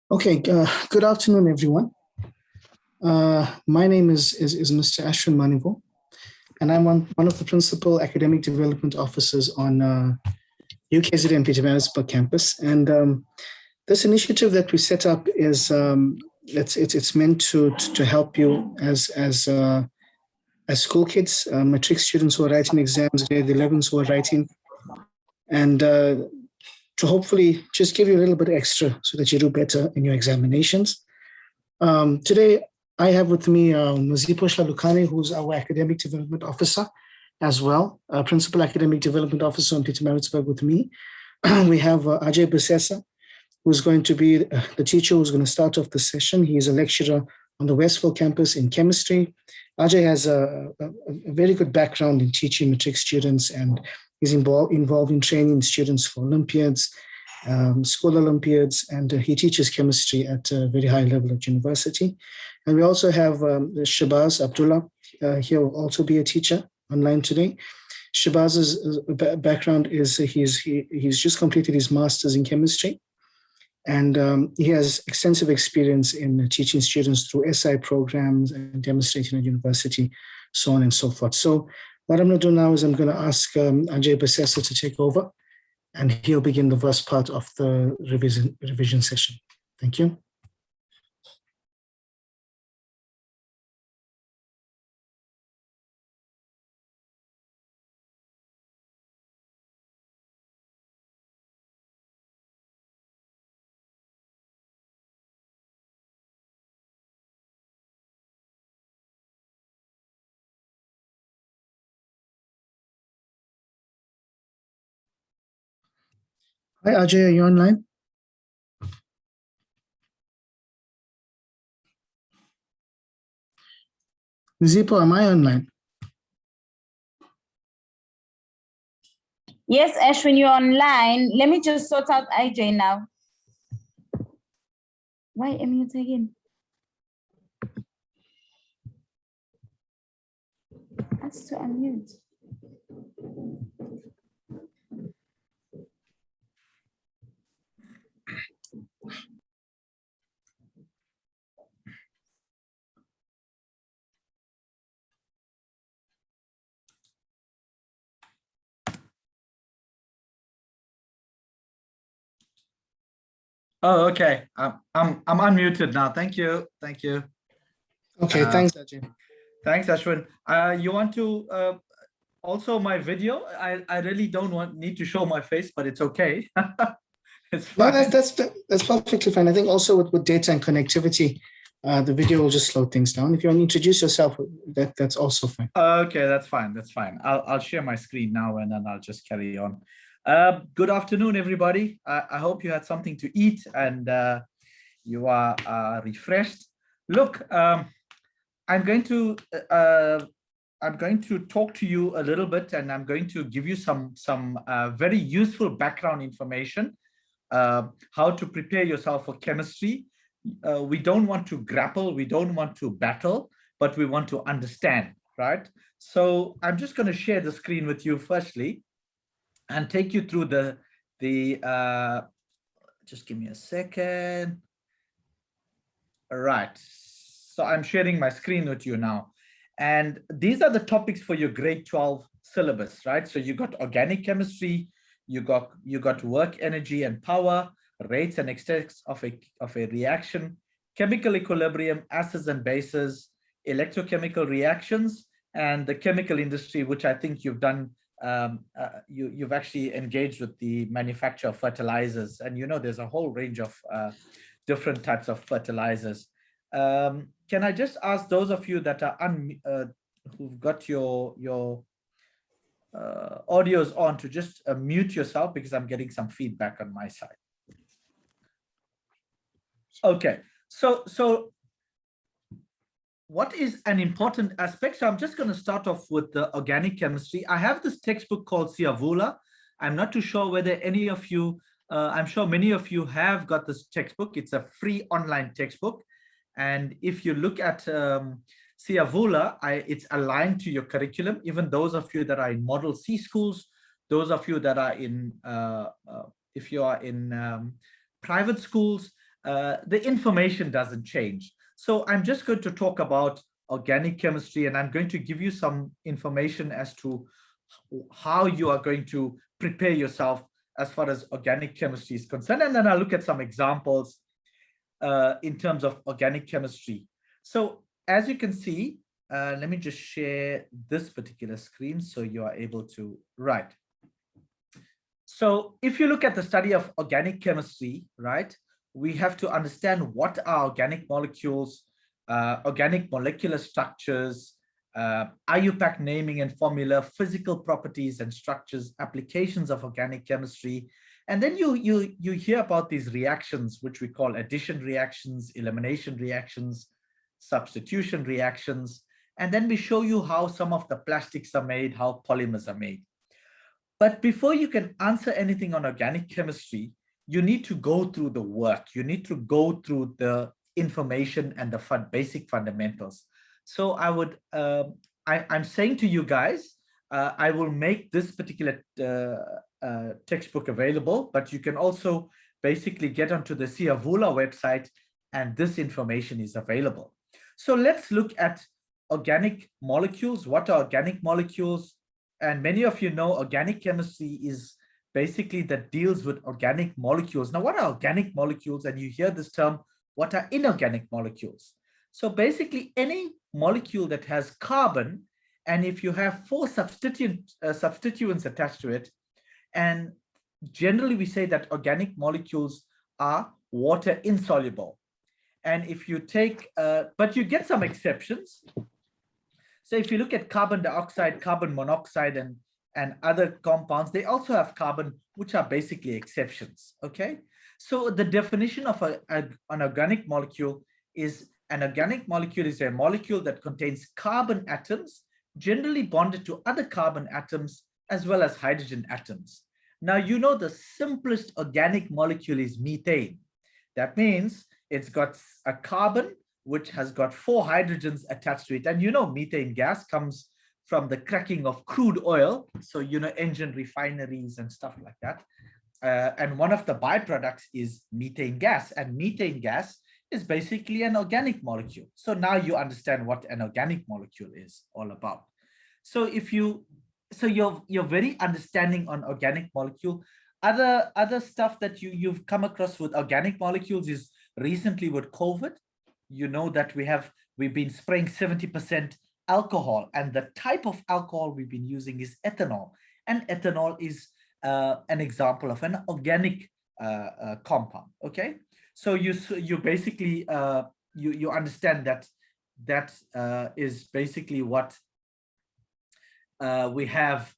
Okay, good afternoon, everyone. My name is Mr. Ashwin Manivo, and I'm one of the principal academic development officers on UKZN Pietermaritzburg campus. And this initiative that we set up is it's meant to help you as school kids, matric students who are writing exams, grade 11s who are writing, and to hopefully just give you a little bit extra so that you do better in your examinations. Today, I have with me Mzipo Shalukane, who's our academic development officer as well, principal academic development officer on Pietermaritzburg with me. We have Ajay Basesa, who's going to be the teacher who's going to start off the session. He is a lecturer on the Westville campus in chemistry. Ajay has a very good background in teaching matric students, and he's involved in training students for Olympiads, school Olympiads, and he teaches chemistry at a very high level at university. And we also have Shabazz Abdullah. He will also be a teacher online today. Shabazz's background is he's just completed his master's in chemistry, and he has extensive experience in teaching students through SI programs and demonstrating at university, so on and so forth. So what I'm going to do now is I'm going to ask Ajay Basesa to take over, and he'll begin the first part of the revision session. Thank you. Hi, Ajay, are you online? Zipo, am I online? Yes, Ashwin, you're online. Let me just sort out IJ now. Why unmute again? Ask to unmute. Oh, okay. I'm unmuted now. Thank you. Thank you. Okay, thanks, Ajay. Thanks, Ashwin. You want to also my video? I really don't need to show my face, but it's okay. It's fine. No, that's perfectly fine. I think also with data and connectivity, the video will just slow things down. If you want to introduce yourself, that's also fine. Okay, that's fine. That's fine. I'll share my screen now, and then I'll just carry on. Good afternoon, everybody. I hope you had something to eat and you are refreshed. Look, I'm going to talk to you a little bit, and I'm going to give you some very useful background information, how to prepare yourself for chemistry. We don't want to grapple, we don't want to battle, but we want to understand, right? So I'm just going to share the screen with you firstly, and take you through just give me a second. All right, so I'm sharing my screen with you now, and these are the topics for your grade 12 syllabus, right? So you got organic chemistry, you got work, energy and power, rates and extents of a reaction, chemical equilibrium, acids and bases, electrochemical reactions, and the chemical industry, which I think you've done. You've actually engaged with the manufacture of fertilizers, and you know there's a whole range of different types of fertilizers. Can I just ask those of you that are who've got your audios on to just mute yourself, because I'm getting some feedback on my side. Okay, so what is an important aspect? So I'm just going to start off with the organic chemistry. I have this textbook called Siavula. I'm not too sure whether any of you, I'm sure many of you have got this textbook. It's a free online textbook. And if you look at Siavula, it's aligned to your curriculum. Even those of you that are in Model C schools, those of you that are in, if you are in private schools, the information doesn't change. So I'm just going to talk about organic chemistry, and I'm going to give you some information as to how you are going to prepare yourself as far as organic chemistry is concerned. And then I'll look at some examples in terms of organic chemistry. So as you can see, let me just share this particular screen so you are able to write. So if you look at the study of organic chemistry, right, we have to understand what are organic molecules, organic molecular structures, Iupac naming and formula, physical properties and structures, applications of organic chemistry. And then you hear about these reactions, which we call addition reactions, elimination reactions, substitution reactions. And then we show you how some of the plastics are made, how polymers are made. But before you can answer anything on organic chemistry, you need to go through the work. You need to go through the information and the basic fundamentals. So I would, I'm saying to you guys, I will make this particular textbook available, but you can also basically get onto the Siavula website and this information is available. So let's look at organic molecules. What are organic molecules? And many of you know organic chemistry is basically that deals with organic molecules. Now, what are organic molecules? And you hear this term, what are inorganic molecules? So basically any molecule that has carbon, and if you have 4 substituents attached to it, and generally we say that organic molecules are water insoluble. And if you take, but you get some exceptions. So if you look at carbon dioxide, carbon monoxide, and other compounds, they also have carbon, which are basically exceptions, okay? So the definition of an organic molecule is an organic molecule is a molecule that contains carbon atoms, generally bonded to other carbon atoms, as well as hydrogen atoms. Now, you know the simplest organic molecule is methane. That means it's got a carbon which has got 4 hydrogens attached to it. And you know, methane gas comes from the cracking of crude oil. So, you know, engine refineries and stuff like that. And one of the byproducts is methane gas. And methane gas is basically an organic molecule. So now you understand what an organic molecule is all about. So if you, so you're very understanding on organic molecule. Other stuff that you've come across with organic molecules is recently with COVID. You know that we've been spraying 70% alcohol, and the type of alcohol we've been using is ethanol, and ethanol is an example of an organic compound. Okay, so you basically you understand that is basically what we have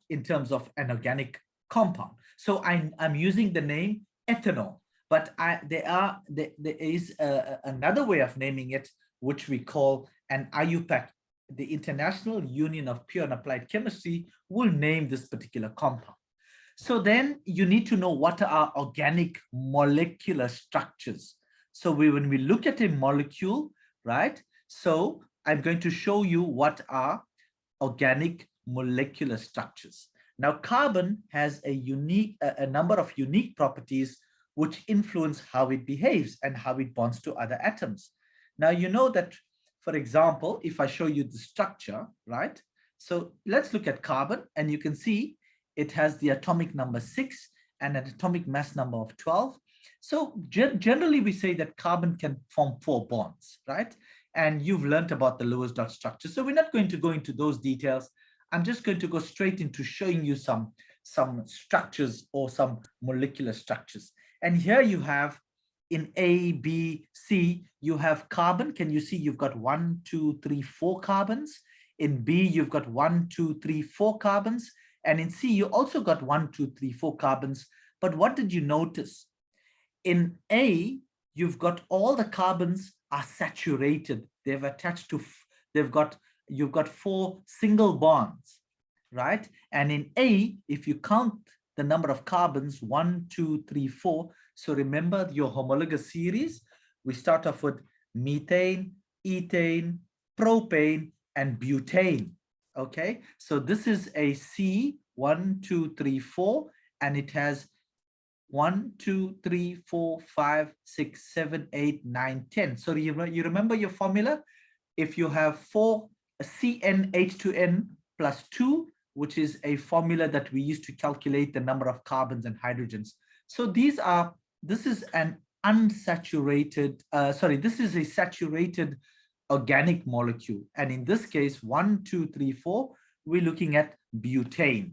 in terms of an organic compound. So I'm using the name ethanol. But there is another way of naming it, which we call an Iupac. The International Union of Pure and Applied Chemistry will name this particular compound. So then you need to know what are organic molecular structures. So when we look at a molecule, right? So I'm going to show you what are organic molecular structures. Now, carbon has a number of unique properties which influence how it behaves and how it bonds to other atoms. Now, you know that, for example, if I show you the structure, right? So let's look at carbon, and you can see it has the atomic number 6 and an atomic mass number of 12. So generally, we say that carbon can form 4 bonds, right? And you've learned about the Lewis dot structure. So we're not going to go into those details. I'm just going to go straight into showing you some structures or some molecular structures. And here you have in A, B, C, you have carbon. Can you see you've got 1, 2, 3, 4 carbons? In B, you've got 1, 2, 3, 4 carbons. And in C, you also got 1, 2, 3, 4 carbons. But what did you notice? In A, you've got all the carbons are saturated. They've attached to, you've got 4 single bonds, right? And in A, if you count the number of carbons, 1, 2, 3, 4. So remember your homologous series. We start off with methane, ethane, propane, and butane. Okay, so this is a C, 1, 2, 3, 4, and it has 1, 2, 3, 4, 5, 6, 7, 8, 9, 10. So you remember your formula? If you have 4 CnH2n plus 2, which is a formula that we use to calculate the number of carbons and hydrogens. So this is an unsaturated, this is a saturated organic molecule. And in this case, 1, 2, 3, 4, we're looking at butane.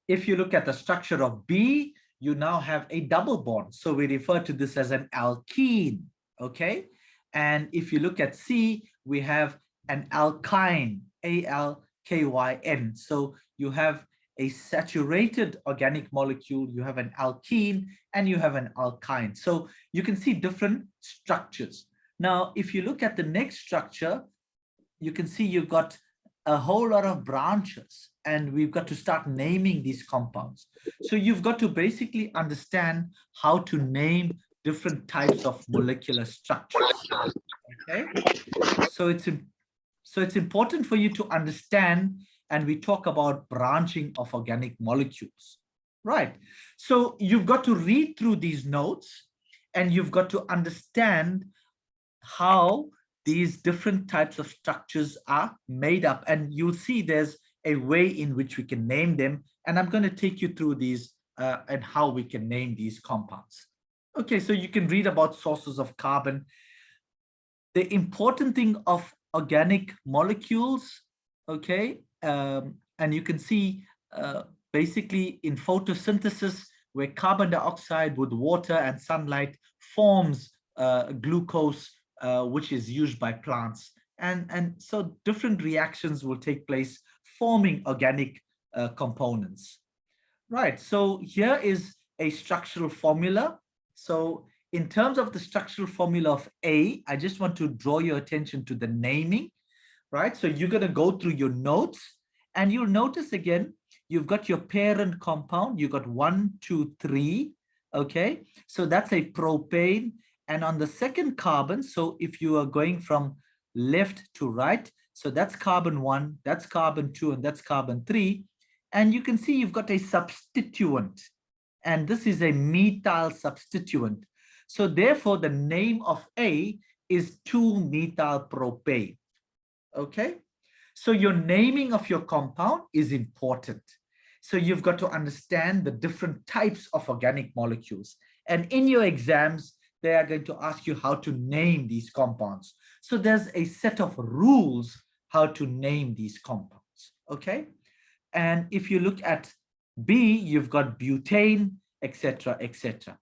If you look at the structure of B, you now have a double bond. So we refer to this as an alkene, okay? And if you look at C, we have an alkyne, A-L-K-Y-N. So you have a saturated organic molecule, you have an alkene, and you have an alkyne. So you can see different structures. Now, if you look at the next structure, you can see you've got a whole lot of branches, and we've got to start naming these compounds. So you've got to basically understand how to name different types of molecular structures. Okay, so it's important for you to understand, and we talk about branching of organic molecules, right? So you've got to read through these notes, and you've got to understand how these different types of structures are made up, and you'll see there's a way in which we can name them, and I'm going to take you through these and how we can name these compounds. Okay, so you can read about sources of carbon. The important thing of organic molecules, okay, and you can see basically in photosynthesis, where carbon dioxide with water and sunlight forms glucose, which is used by plants. And so different reactions will take place forming organic components. Right, so here is a structural formula. So in terms of the structural formula of A, I just want to draw your attention to the naming, right? So you're going to go through your notes, and you'll notice again, you've got your parent compound, you've got 1, 2, 3, okay? So that's a propane. And on the second carbon, so if you are going from left to right, so that's carbon 1, that's carbon 2, and that's carbon 3. And you can see you've got a substituent, and this is a methyl substituent. So therefore, the name of A is 2-methyl propane, okay? So your naming of your compound is important. So you've got to understand the different types of organic molecules. And in your exams, they are going to ask you how to name these compounds. So there's a set of rules how to name these compounds, okay? And if you look at B, you've got butane, etc., etc.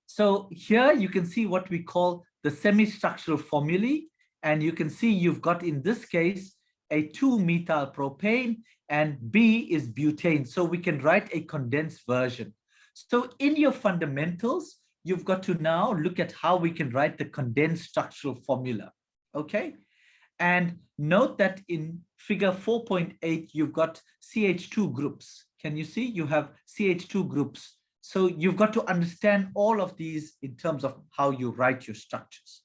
So here you can see what we call the semi-structural formulae, and you can see you've got in this case a 2-methyl propane, and B is butane. So we can write a condensed version. So in your fundamentals, you've got to now look at how we can write the condensed structural formula, okay? And note that in figure 4.8, you've got CH2 groups. Can you see? You have CH2 groups. So you've got to understand all of these in terms of how you write your structures.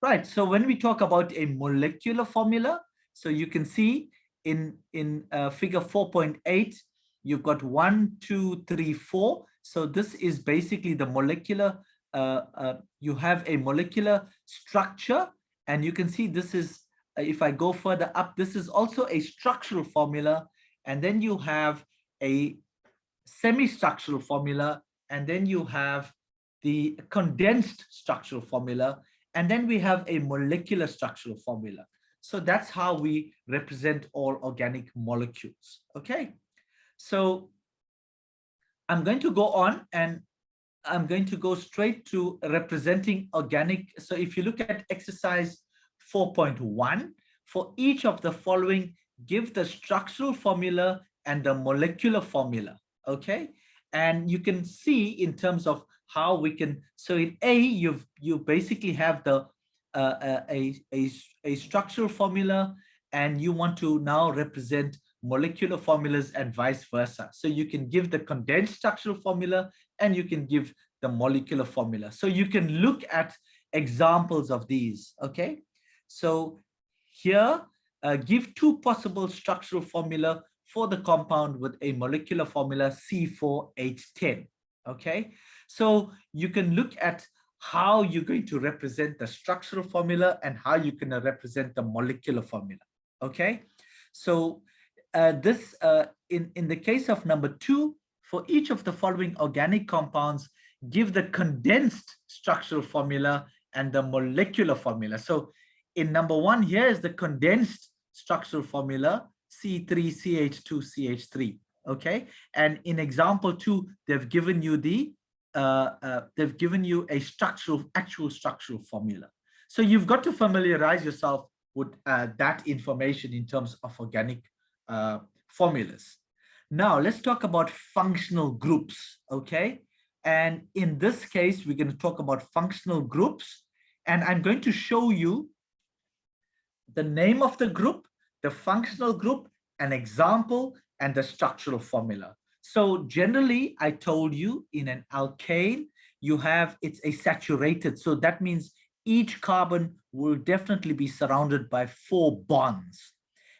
Right, so when we talk about a molecular formula, so you can see in figure 4.8, you've got 1, 2, 3, 4. So this is basically the molecular, you have a molecular structure, and you can see this is, if I go further up, this is also a structural formula, and then you have a semi-structural formula, and then you have the condensed structural formula, and then we have a molecular structural formula. So that's how we represent all organic molecules, okay? So I'm going to go on, and I'm going to go straight to representing organic. So if you look at exercise 4.1, for each of the following, give the structural formula and the molecular formula, okay? And you can see in terms of how we can, so in A, you basically have the a structural formula, and you want to now represent molecular formulas and vice versa. So you can give the condensed structural formula, and you can give the molecular formula. So you can look at examples of these, okay? So here, give 2 possible structural formula for the compound with a molecular formula C4H10. Okay, so you can look at how you're going to represent the structural formula and how you can represent the molecular formula. Okay, so in the case of number 2, for each of the following organic compounds, give the condensed structural formula and the molecular formula. So in number 1, here is the condensed structural formula, C3CH2CH3. Okay, and in example 2, they've given you the actual structural formula. So you've got to familiarize yourself with that information in terms of organic formulas. Now let's talk about functional groups. Okay, and in this case we're going to talk about functional groups, and I'm going to show you the name of the group, the functional group, an example, and the structural formula. So generally, I told you in an alkane, it's a saturated. So that means each carbon will definitely be surrounded by 4 bonds.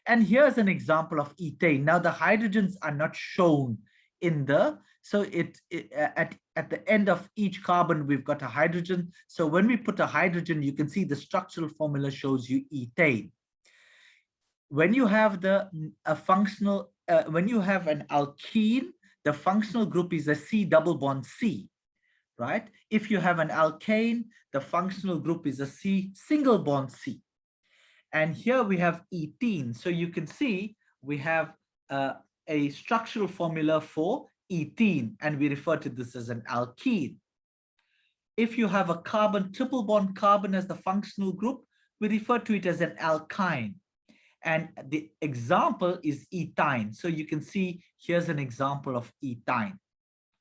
And here's an example of ethane. Now the hydrogens are not shown in the, so at the end of each carbon, we've got a hydrogen. So when we put a hydrogen, you can see the structural formula shows you ethane. When you have when you have an alkene, the functional group is a C double bond C, right? If you have an alkane, the functional group is a C single bond C. And here we have ethene. So you can see we have a structural formula for ethene, and we refer to this as an alkene. If you have a carbon, triple bond carbon as the functional group, we refer to it as an alkyne. And the example is ethane. So you can see here's an example of ethane.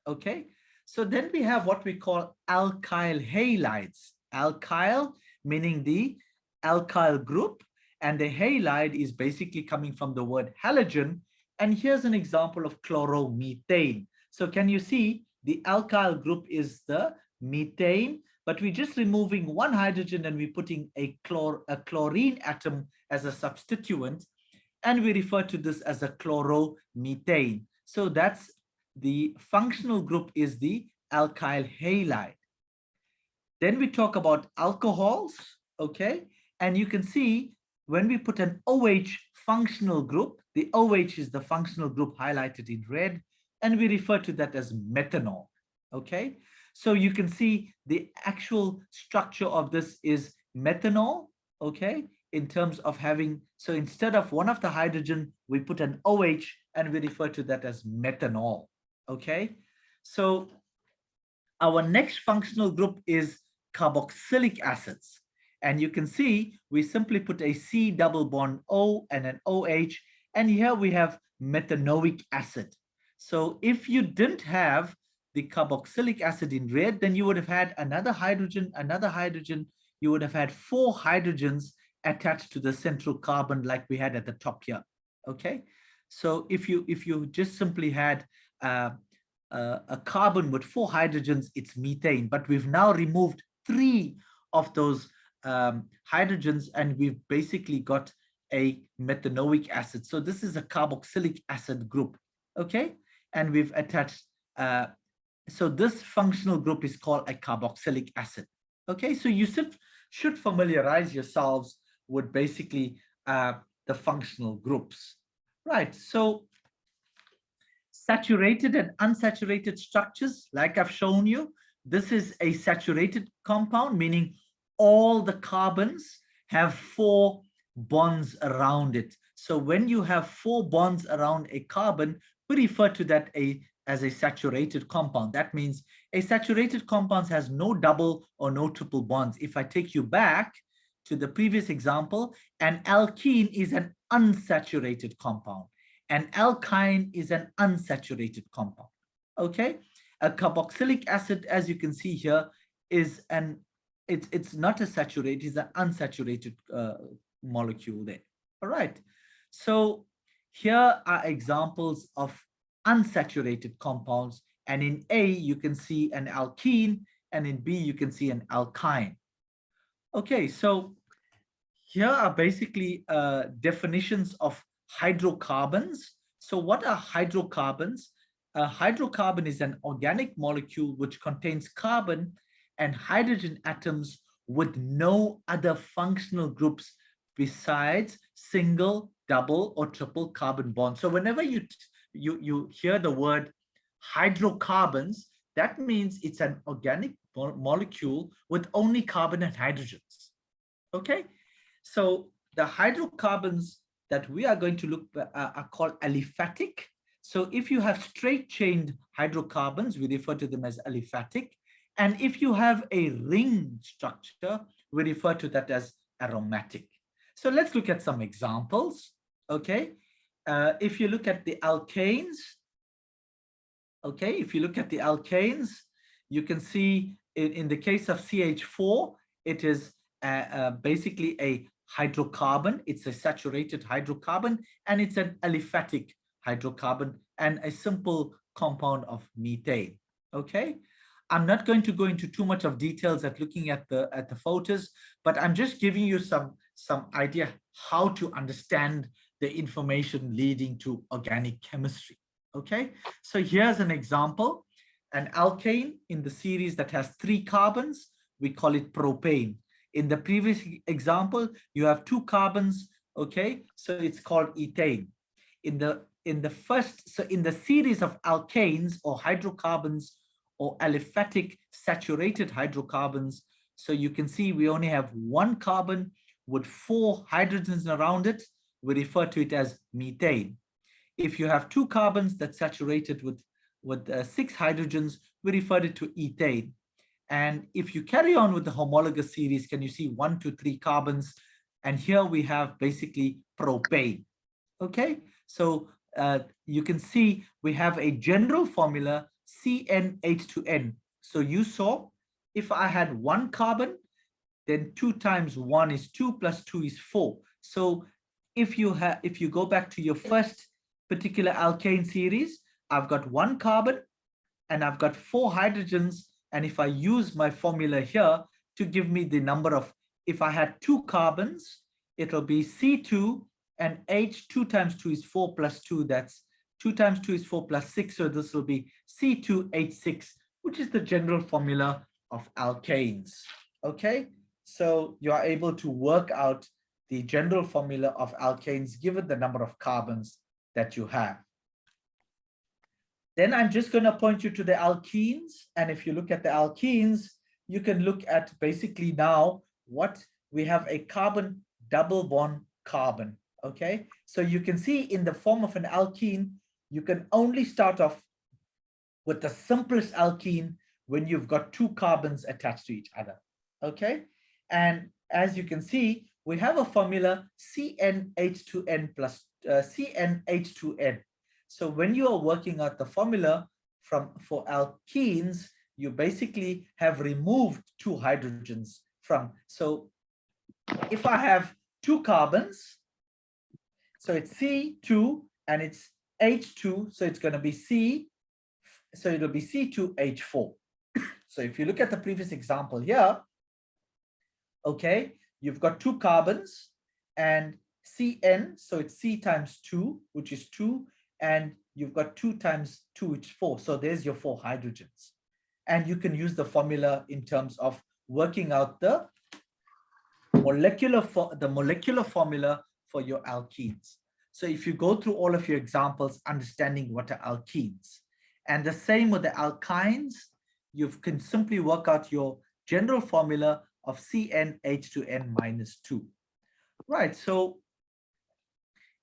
Okay, so then we have what we call alkyl halides. Alkyl meaning the alkyl group, and the halide is basically coming from the word halogen. And here's an example of chloromethane. So can you see the alkyl group is the methane, but we're just removing 1 hydrogen and we're putting a chlorine atom as a substituent, and we refer to this as a chloromethane. So that's the functional group is the alkyl halide. Then we talk about alcohols, okay? And you can see when we put an OH functional group, the OH is the functional group highlighted in red, and we refer to that as methanol, okay? So you can see the actual structure of this is methanol, okay? In terms of having, so instead of one of the hydrogen, we put an OH and we refer to that as methanol, okay? So our next functional group is carboxylic acids. And you can see we simply put a C double bond O and an OH, and here we have methanoic acid. So if you didn't have the carboxylic acid in red, then you would have had another hydrogen, you would have had 4 hydrogens attached to the central carbon like we had at the top here. Okay, so if you just simply had a carbon with 4 hydrogens, it's methane, but we've now removed 3 of those hydrogens, and we've basically got a methanoic acid. So this is a carboxylic acid group, okay? And we've attached, so this functional group is called a carboxylic acid, okay? So you should familiarize yourselves with basically the functional groups, right? So saturated and unsaturated structures, like I've shown you, this is a saturated compound, meaning all the carbons have 4 bonds around it. So when you have 4 bonds around a carbon, we refer to that as a saturated compound. That means a saturated compound has no double or no triple bonds. If I take you back to the previous example, an alkene is an unsaturated compound. An alkyne is an unsaturated compound. Okay, a carboxylic acid, as you can see here, is it's not a saturated, it's an unsaturated molecule there. All right, so here are examples of unsaturated compounds, and in A you can see an alkene, and in B you can see an alkyne. Okay, so here are basically definitions of hydrocarbons. So what are hydrocarbons? A hydrocarbon is an organic molecule which contains carbon and hydrogen atoms with no other functional groups besides single, double, or triple carbon bonds. So whenever you hear the word hydrocarbons, that means it's an organic molecule with only carbon and hydrogens. Okay, so the hydrocarbons that we are going to look are called aliphatic. So if you have straight chained hydrocarbons, we refer to them as aliphatic. And if you have a ring structure, we refer to that as aromatic. So let's look at some examples. Okay, if you look at the alkanes, okay, if you look at the alkanes, you can see in the case of CH4, it is basically a hydrocarbon. It's a saturated hydrocarbon, and it's an aliphatic hydrocarbon and a simple compound of methane. Okay, I'm not going to go into too much of details at looking at the photos, but I'm just giving you some idea how to understand the information leading to organic chemistry. Okay, so here's an example. An alkane in the series that has 3 carbons, we call it propane. In the previous example, you have 2 carbons, okay, so it's called ethane. In the series of alkanes or hydrocarbons or aliphatic saturated hydrocarbons, so you can see we only have 1 carbon with 4 hydrogens around it. We refer to it as methane. If you have 2 carbons that's saturated with 6 hydrogens, we refer it to ethane. And if you carry on with the homologous series, can you see 1 to 3 carbons? And here we have basically propane. Okay, so you can see we have a general formula CnH2n. So you saw if I had 1 carbon, then 2 times 1 is 2 plus 2 is 4. So if you go back to your first particular alkane series, I've got 1 carbon and I've got 4 hydrogens. And if I use my formula here to give me the number of, if I had 2 carbons, it'll be C2 and H. 2 times 2 is 4 plus 2. That's 2 times 2 is 4 plus 6. So this will be C2H6, which is the general formula of alkanes. Okay, so you are able to work out the general formula of alkanes given the number of carbons that you have. Then I'm just going to point you to the alkenes. And if you look at the alkenes, you can look at basically now what we have a carbon double bond carbon. Okay, so you can see in the form of an alkene, you can only start off with the simplest alkene when you've got 2 carbons attached to each other. Okay, and as you can see, we have a formula CnH2n plus CnH2n. So when you are working out the formula for alkenes, you basically have removed 2 hydrogens from. So if I have 2 carbons, so it's C2 and it's H2, so it's going to be C, so it'll be C2H4. So if you look at the previous example here, okay, you've got 2 carbons and Cn, so it's C times 2, which is 2, and you've got 2 times 2, which is 4. So there's your 4 hydrogens. And you can use the formula in terms of working out the molecular formula for your alkenes. So if you go through all of your examples, understanding what are alkenes. And the same with the alkynes, you can simply work out your general formula of CnH2n minus 2. Right, so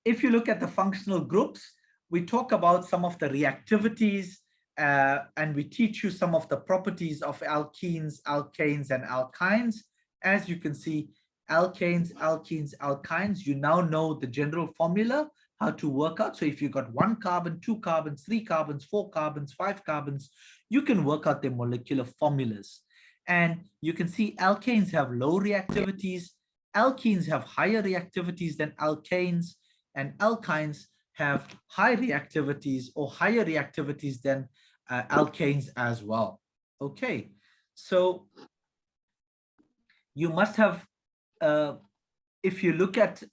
if you look at the functional groups, we talk about some of the reactivities and we teach you some of the properties of alkenes, alkanes, and alkynes. As you can see, alkanes, alkenes, alkynes, you now know the general formula, how to work out. So if you've got 1 carbon, 2 carbons, 3 carbons, 4 carbons, 5 carbons, you can work out their molecular formulas. And you can see alkanes have low reactivities, alkenes have higher reactivities than alkanes, and alkynes have high reactivities or higher reactivities than alkanes as well. Okay, so you must have, if you look at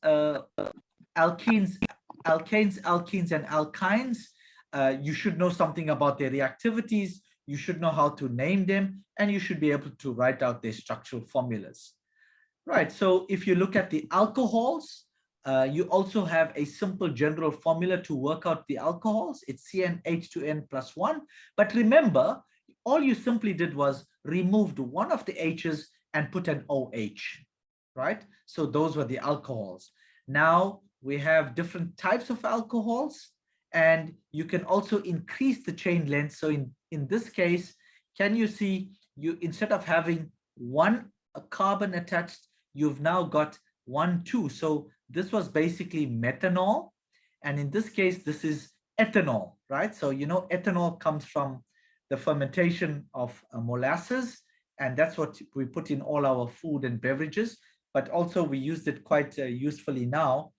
alkenes alkanes, alkenes, and alkynes. You should know something about their reactivities. You should know how to name them, and you should be able to write out their structural formulas. Right, so if you look at the alcohols, you also have a simple general formula to work out the alcohols. It's CnH2n plus 1. But remember, all you simply did was removed one of the H's and put an OH, right? So those were the alcohols. Now we have different types of alcohols, and you can also increase the chain length. So in this case, can you see, you instead of having one carbon attached, you've now got 1, 2. So this was basically methanol. And in this case, this is ethanol, right? So, you know, ethanol comes from the fermentation of molasses, and that's what we put in all our food and beverages. But also we used it quite usefully now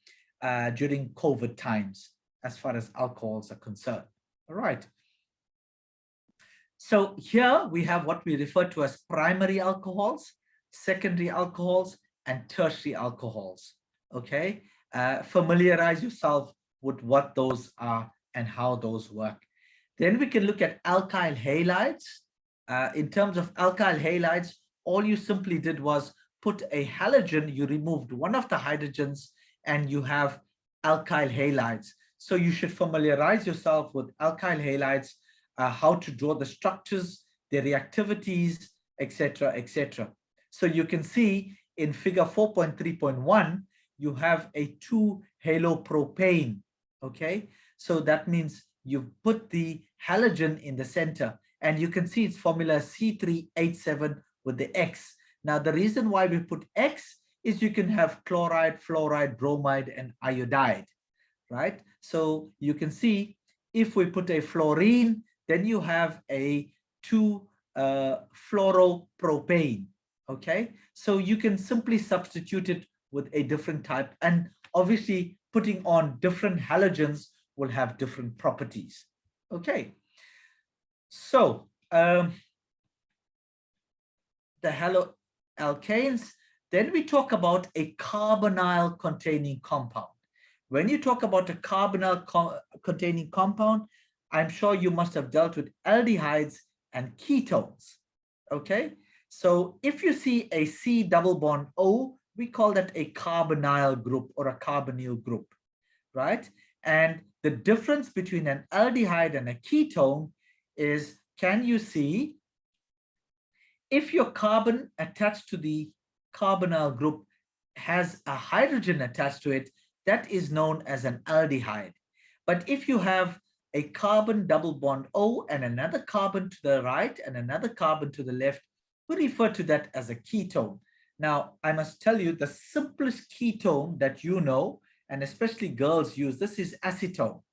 during COVID times, as far as alcohols are concerned. All right. So here we have what we refer to as primary alcohols, secondary alcohols, and tertiary alcohols. Okay. Familiarize yourself with what those are and how those work. Then we can look at alkyl halides. In terms of alkyl halides, all you simply did was put a halogen, you removed one of the hydrogens, and you have alkyl halides. So you should familiarize yourself with alkyl halides, how to draw the structures, their reactivities, etc., etc. So you can see in figure 4.3.1, you have a 2-halopropane, okay? So that means you put the halogen in the center, and you can see its formula C3H7 with the X. Now, the reason why we put X is you can have chloride, fluoride, bromide, and iodide, right? So you can see if we put a fluorine, then you have a 2-fluoropropane, okay? So you can simply substitute it with a different type, and obviously putting on different halogens will have different properties, okay? So the haloalkanes, then we talk about a carbonyl containing compound. When you talk about a carbonyl containing compound, I'm sure you must have dealt with aldehydes and ketones, okay? So if you see a C double bond O, we call that a carbonyl group or a carbonyl group, right? And the difference between an aldehyde and a ketone is, can you see, if your carbon attached to the carbonyl group has a hydrogen attached to it, that is known as an aldehyde. But if you have a carbon double bond O and another carbon to the right and another carbon to the left, we refer to that as a ketone. Now, I must tell you, the simplest ketone that you know, and especially girls use, this is acetone.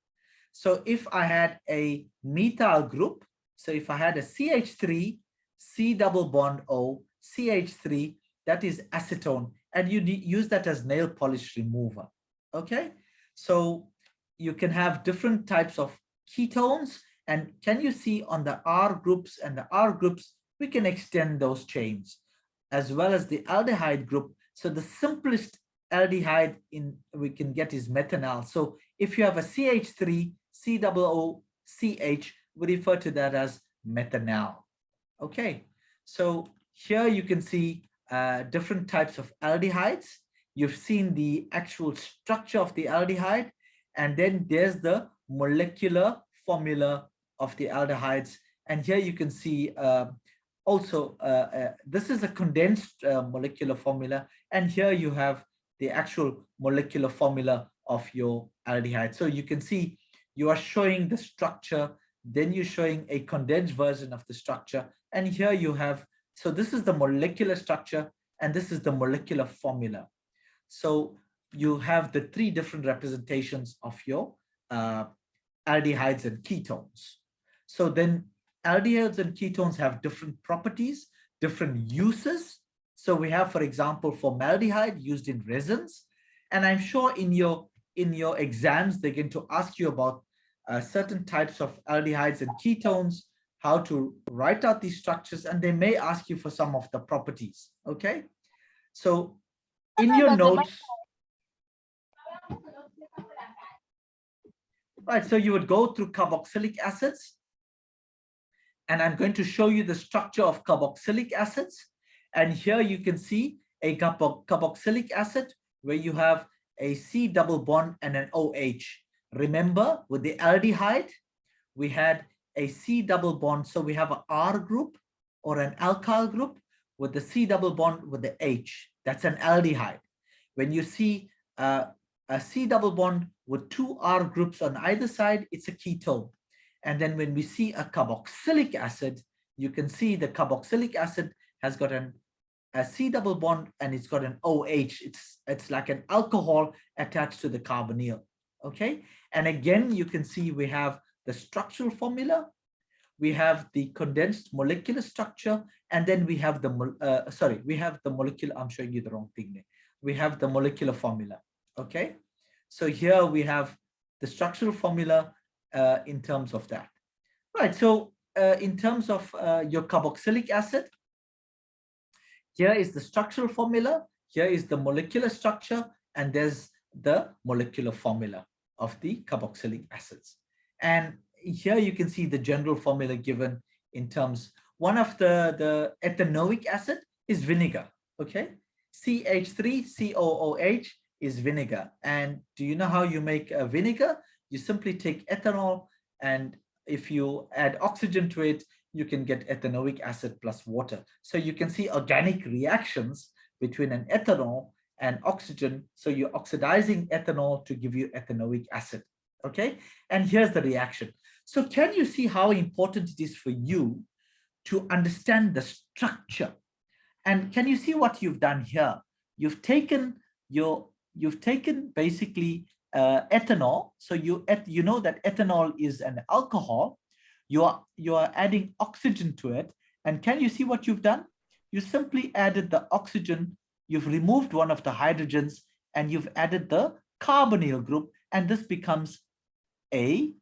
So if I had a methyl group, so if I had a CH3, C double bond O, CH3, that is acetone, and you use that as nail polish remover, okay? So you can have different types of ketones, and can you see on the R groups and the R groups, we can extend those chains, as well as the aldehyde group. So the simplest aldehyde we can get is methanol. So if you have a CH3, COOCH, we refer to that as methanol. Okay, so here you can see different types of aldehydes. You've seen the actual structure of the aldehyde, and then there's the molecular formula of the aldehydes. And here you can see also, this is a condensed molecular formula, and here you have the actual molecular formula of your aldehyde. So you can see you are showing the structure, then you're showing a condensed version of the structure, and here you have, so this is the molecular structure, and this is the molecular formula. So you have the three different representations of your aldehydes and ketones. So then aldehydes and ketones have different properties, different uses. So we have, for example, formaldehyde used in resins. And I'm sure in your exams, they're going to ask you about certain types of aldehydes and ketones, how to write out these structures, and they may ask you for some of the properties, okay? So in your notes, Right, so you would go through carboxylic acids, and I'm going to show you the structure of carboxylic acids. And here you can see a carboxylic acid where you have a C double bond and an OH. Remember, with the aldehyde, we had a C double bond. So we have an R group or an alkyl group with the C double bond with the H. That's an aldehyde. When you see a C double bond with two R groups on either side, it's a ketone. And then when we see a carboxylic acid, you can see the carboxylic acid has got a C double bond and it's got an OH. It's like an alcohol attached to the carbonyl. Okay. And again, you can see we have the structural formula, we have the condensed molecular structure, and then we have the we have the molecular. I'm showing you the wrong thing there. We have the molecular formula. Okay. So here we have the structural formula in terms of that. Right. So in terms of your carboxylic acid, here is the structural formula, here is the molecular structure, and there's the molecular formula of the carboxylic acids. And here you can see the general formula given in terms. One of the ethanoic acid is vinegar. Okay. CH3COOH is vinegar. And do you know how you make a vinegar? You simply take ethanol, and if you add oxygen to it, you can get ethanoic acid plus water. So you can see organic reactions between an ethanol and oxygen. So you're oxidizing ethanol to give you ethanoic acid. Okay. And here's the reaction. So can you see how important it is for you to understand the structure? And can you see what you've done here? You've taken basically ethanol. So you know that ethanol is an alcohol. You are adding oxygen to it. And can you see what you've done? You simply added the oxygen. You've removed one of the hydrogens and you've added the carbonyl group. And this becomes a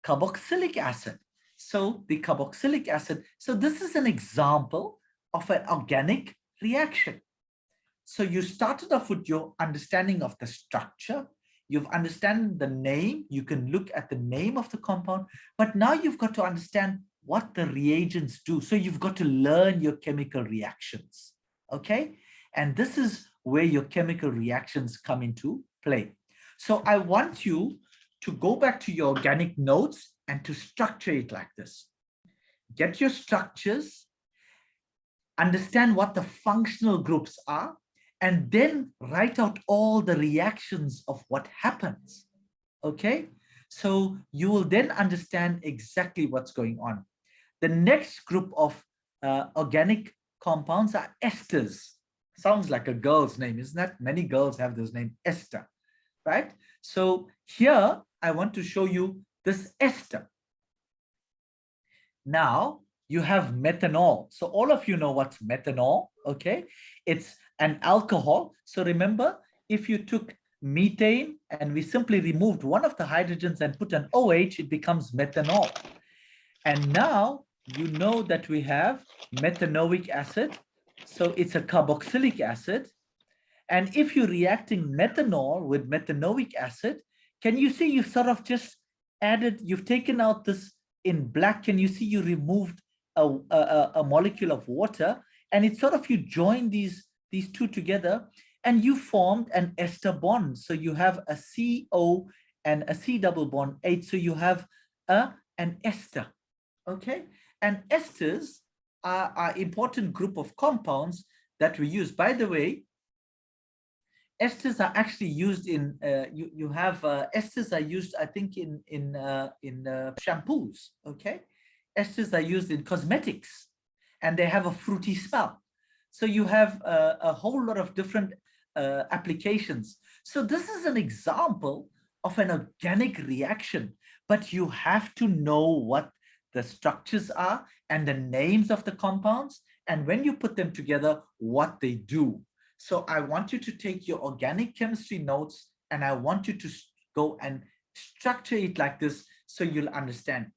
carboxylic acid. So the carboxylic acid. So this is an example of an organic reaction. So you started off with your understanding of the structure. You've understood the name. You can look at the name of the compound, but now you've got to understand what the reagents do. So you've got to learn your chemical reactions. Okay. And this is where your chemical reactions come into play. So I want you to go back to your organic notes and to structure it like this. Get your structures, understand what the functional groups are, and then write out all the reactions of what happens. Okay, so you will then understand exactly what's going on. The next group of organic compounds are esters. Sounds like a girl's name, isn't that? Many girls have this name, Esther, right? So here I want to show you this ester. Now you have methanol. So all of you know what's methanol, okay? It's an alcohol. So remember, if you took methane and we simply removed one of the hydrogens and put an OH, it becomes methanol. And now you know that we have methanoic acid. So it's a carboxylic acid. And if you're reacting methanol with methanoic acid, can you see you've sort of just added, you've taken out this in black, can you see you removed a molecule of water, and it's sort of you join these two together and you formed an ester bond. So you have a CO and a C double bond H. So you have an ester. Okay. And esters are an important group of compounds that we use. By the way, esters are actually used in esters are used, I think, in shampoos. Okay. Esters are used in cosmetics and they have a fruity smell. So you have a whole lot of different applications. So this is an example of an organic reaction, but you have to know what the structures are and the names of the compounds, and when you put them together, what they do. So I want you to take your organic chemistry notes and I want you to go and structure it like this so you'll understand.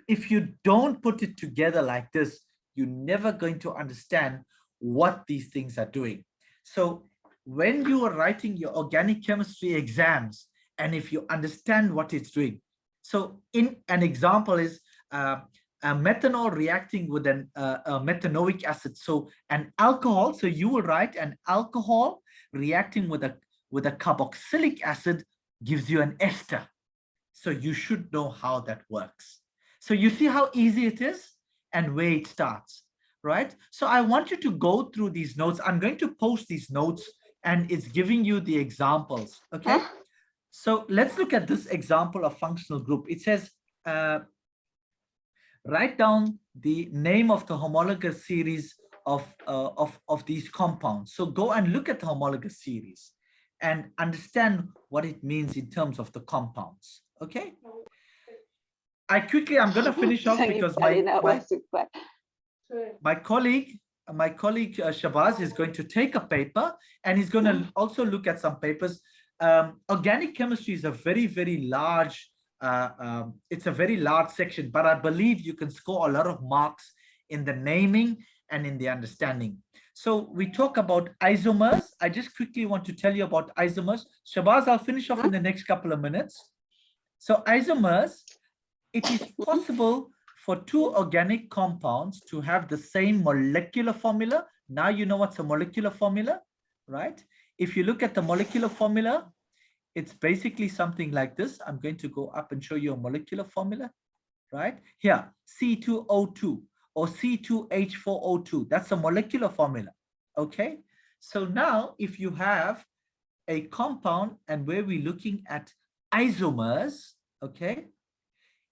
If you don't put it together like this, you're never going to understand what these things are doing. So when you are writing your organic chemistry exams and if you understand what it's doing. So in an example is a methanol reacting with a methanoic acid. So an alcohol, so you will write an alcohol reacting with a carboxylic acid gives you an ester. So you should know how that works. So you see how easy it is and where it starts, right? So I want you to go through these notes. I'm going to post these notes and it's giving you the examples, okay? So let's look at this example of functional group. It says, write down the name of the homologous series of these compounds. So go and look at the homologous series and understand what it means in terms of the compounds, okay? I'm going to finish off because my colleague Shabazz is going to take a paper and he's going to also look at some papers. Organic chemistry is a very, very large, it's a very large section, but I believe you can score a lot of marks in the naming and in the understanding. So we talk about isomers. I just quickly want to tell you about isomers. Shabazz, I'll finish off in the next couple of minutes. So isomers, it is possible for two organic compounds to have the same molecular formula. Now you know what's a molecular formula, right? If you look at the molecular formula, it's basically something like this. I'm going to go up and show you a molecular formula, right? Here, C2O2 or C2H4O2. That's a molecular formula, okay? So now if you have a compound and where we're looking at isomers, okay,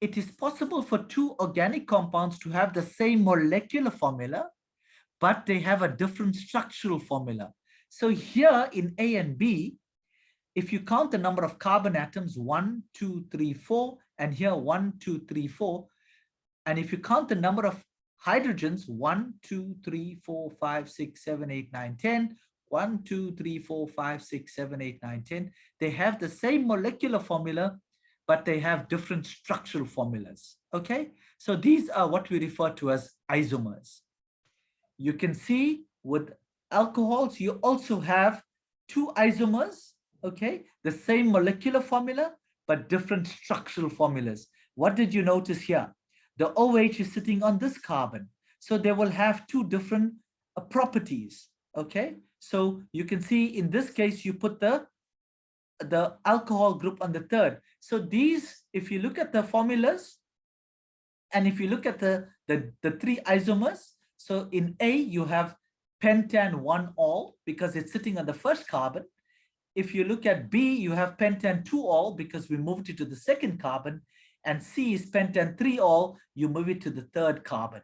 it is possible for two organic compounds to have the same molecular formula, but they have a different structural formula. So here in A and B, if you count the number of carbon atoms, 1, 2, 3, 4, and here 1, 2, 3, 4, and if you count the number of hydrogens, 1, 2, 3, 4, 5, 6, 7, 8, 9, 10, 1, 2, 3, 4, 5, 6, 7, 8, 9, 10, they have the same molecular formula, but they have different structural formulas, okay? So these are what we refer to as isomers. You can see with alcohols, you also have two isomers, okay? The same molecular formula, but different structural formulas. What did you notice here? The OH is sitting on this carbon. So they will have two different properties, okay? So you can see in this case, you put the alcohol group on the third. So these, if you look at the formulas, and if you look at the three isomers, so in A, you have pentan 1-ol because it's sitting on the first carbon. If you look at B, you have pentan 2-ol because we moved it to the second carbon. And C is pentan 3-ol, you move it to the third carbon.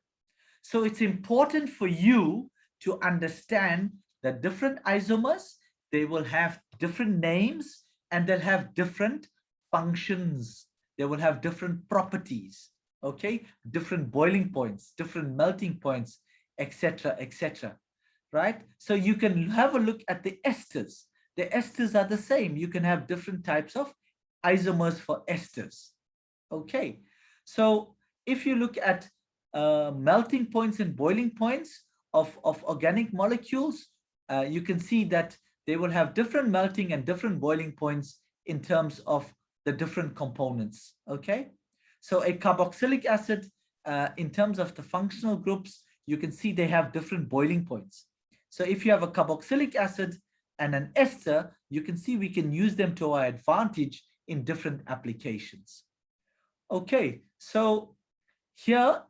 So it's important for you to understand the different isomers. They will have different names and they'll have different functions. They will have different properties, okay? Different boiling points, different melting points, etc., etc., right? So you can have a look at the esters. The esters are the same. You can have different types of isomers for esters, okay? So if you look at melting points and boiling points of organic molecules, you can see that they will have different melting and different boiling points in terms of the different components, okay? So a carboxylic acid, in terms of the functional groups, you can see they have different boiling points. So if you have a carboxylic acid and an ester, you can see we can use them to our advantage in different applications. Okay, so here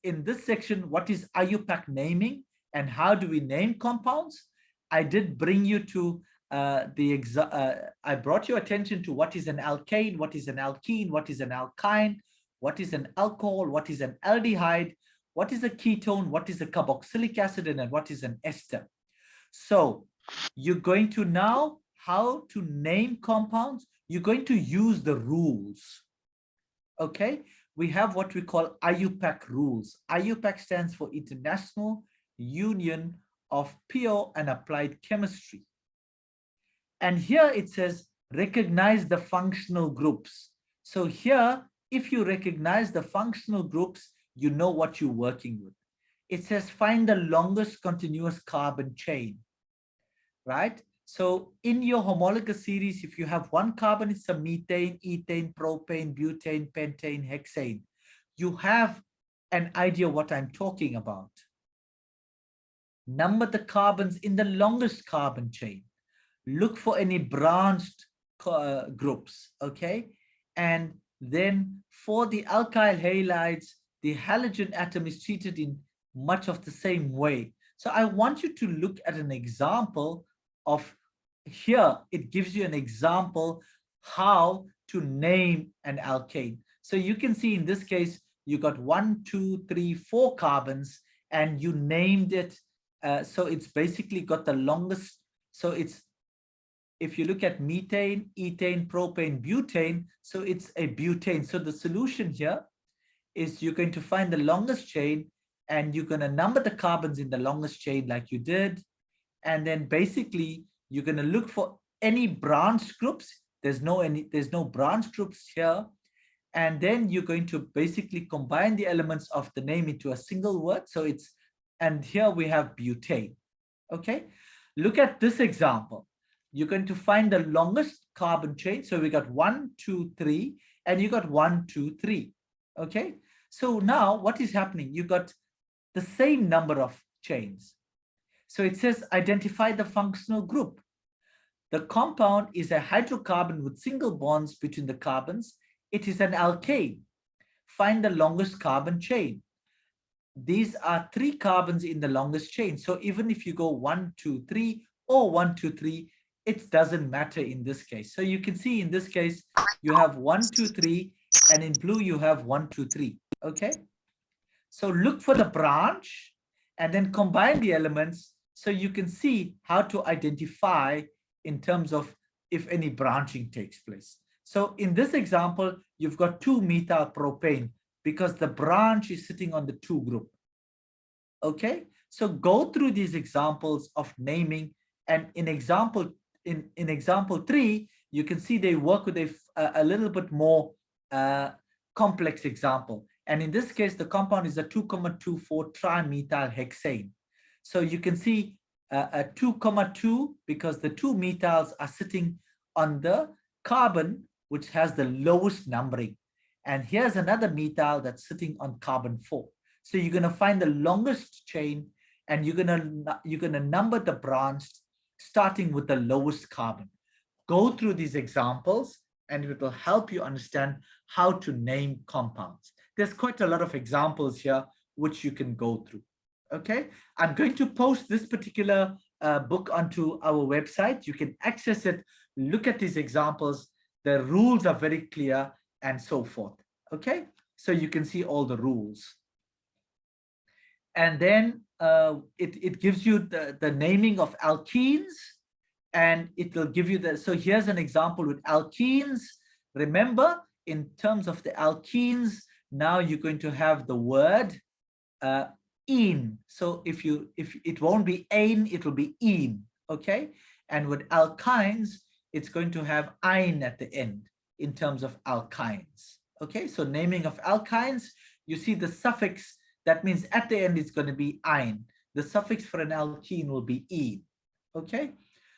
in this section, what is Iupac naming and how do we name compounds? I did bring you to I brought your attention to what is an alkane, what is an alkene, what is an alkyne, what is an alcohol, what is an aldehyde, what is a ketone, what is a carboxylic acid, and what is an ester. So you're going to now how to name compounds. You're going to use the rules. Okay, we have what we call Iupac Rules. Iupac stands for International Union of Pure and Applied Chemistry. And here it says, recognize the functional groups. So here, if you recognize the functional groups, you know what you're working with. It says, find the longest continuous carbon chain, right? So in your homologous series, if you have one carbon, it's a methane, ethane, propane, butane, pentane, hexane. You have an idea what I'm talking about. Number the carbons in the longest carbon chain. Look for any branched groups, okay? And then for the alkyl halides, the halogen atom is treated in much of the same way. So I want you to look at an example of here. It gives you an example how to name an alkane. So you can see in this case, you got 1, 2, 3, 4 carbons, and you named it. So it's basically got the longest. So it's, if you look at methane, ethane, propane, butane, so it's a butane. So the solution here is you're going to find the longest chain, and you're going to number the carbons in the longest chain like you did. And then basically you're going to look for any branch groups. There's no branch groups here. And then you're going to basically combine the elements of the name into a single word. So it's, and here we have butane. Okay, look at this example. You're going to find the longest carbon chain. So we got 1, 2, 3, and you got 1, 2, 3. Okay, so now what is happening? You got the same number of chains. So it says identify the functional group. The compound is a hydrocarbon with single bonds between the carbons. It is an alkane. Find the longest carbon chain. These are 3 carbons in the longest chain. So even if you go 1, 2, 3 or 1, 2, 3, it doesn't matter in this case. So you can see in this case, you have 1, 2, 3, and in blue you have 1, 2, 3. Okay. So look for the branch and then combine the elements so you can see how to identify in terms of if any branching takes place. So in this example, you've got 2-methyl propane because the branch is sitting on the 2 group. Okay, so go through these examples of naming, and in example 3, you can see they work with a little bit more complex example. And in this case, the compound is a 2,24 trimethyl hexane. So you can see a 2,2 because the 2 methyls are sitting on the carbon, which has the lowest numbering. And here's another methyl that's sitting on carbon 4. So you're going to find the longest chain, and you're going to number the branch starting with the lowest carbon. Go through these examples, and it will help you understand how to name compounds. There's quite a lot of examples here which you can go through. Okay, I'm going to post this particular book onto our website. You can access it, look at these examples. The rules are very clear and so forth. Okay, so you can see all the rules. And then it gives you the naming of alkenes, and it will give you the, so here's an example with alkenes. Remember, in terms of the alkenes, now you're going to have the word ene. So if it won't be ane, it will be ene. Okay, and with alkynes, it's going to have "-ine" at the end in terms of alkynes. Okay, so naming of alkynes, you see the suffix, that means at the end it's going to be "-ine." The suffix for an alkene will be "-ene." Okay,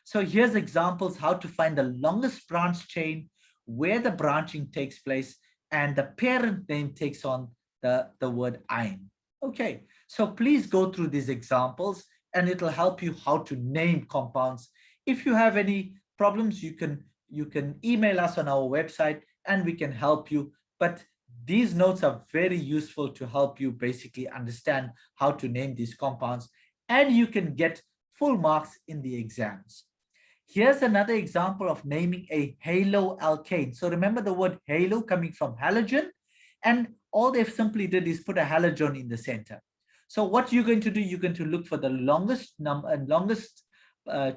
so here's examples how to find the longest branch chain, where the branching takes place, and the parent name takes on the word "-ine." Okay, so please go through these examples, and it'll help you how to name compounds. If you have any problems, you can email us on our website and we can help you. But these notes are very useful to help you basically understand how to name these compounds, and you can get full marks in the exams. Here's another example of naming a halo alkane. So remember the word halo coming from halogen, and all they've simply did is put a halogen in the center. So what you're going to do, you're going to look for the longest number and longest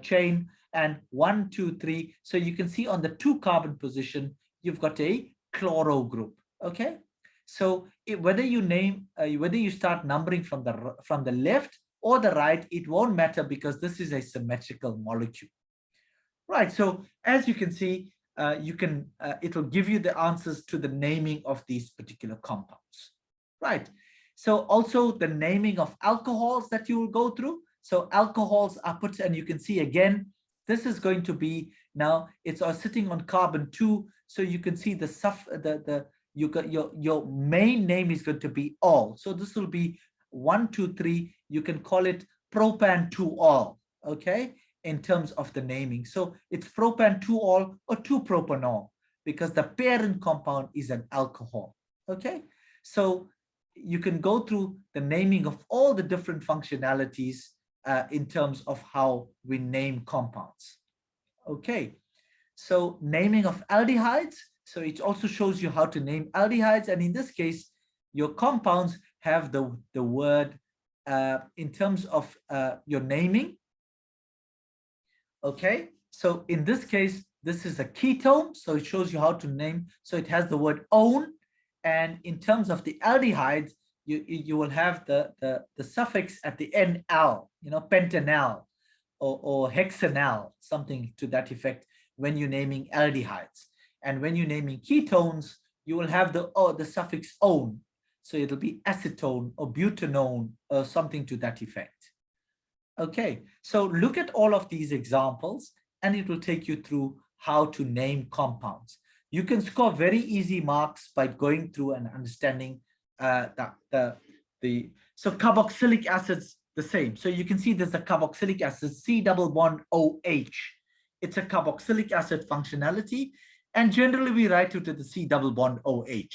chain, and 1, 2, 3. So you can see on the 2 carbon position, you've got a chloro group. Okay, so whether you start numbering from the left or the right, it won't matter because this is a symmetrical molecule. Right, so as you can see, it'll give you the answers to the naming of these particular compounds. Right, so also the naming of alcohols that you will go through. So alcohols are put, and you can see again, This is going to be, now it's sitting on carbon 2, so you can see you got your main name is going to be all. So this will be 1, 2, 3. You can call it propan 2-all, okay, in terms of the naming. So it's propan 2-all or 2-propanol, because the parent compound is an alcohol, okay? So you can go through the naming of all the different functionalities in terms of how we name compounds. Okay, so naming of aldehydes. So it also shows you how to name aldehydes. And in this case, your compounds have the word in terms of your naming. Okay, so in this case, this is a ketone. So it shows you how to name. So it has the word own. And in terms of the aldehydes, you will have the suffix at the end al, pentanal or hexanal, something to that effect when you're naming aldehydes. And when you're naming ketones, you will have the suffix "-one". So it'll be acetone or butanone or something to that effect. Okay, so look at all of these examples and it will take you through how to name compounds. You can score very easy marks by going through and understanding so carboxylic acids, the same. So you can see there's a carboxylic acid, C double bond OH. It's a carboxylic acid functionality, and generally we write it to the C double bond OH.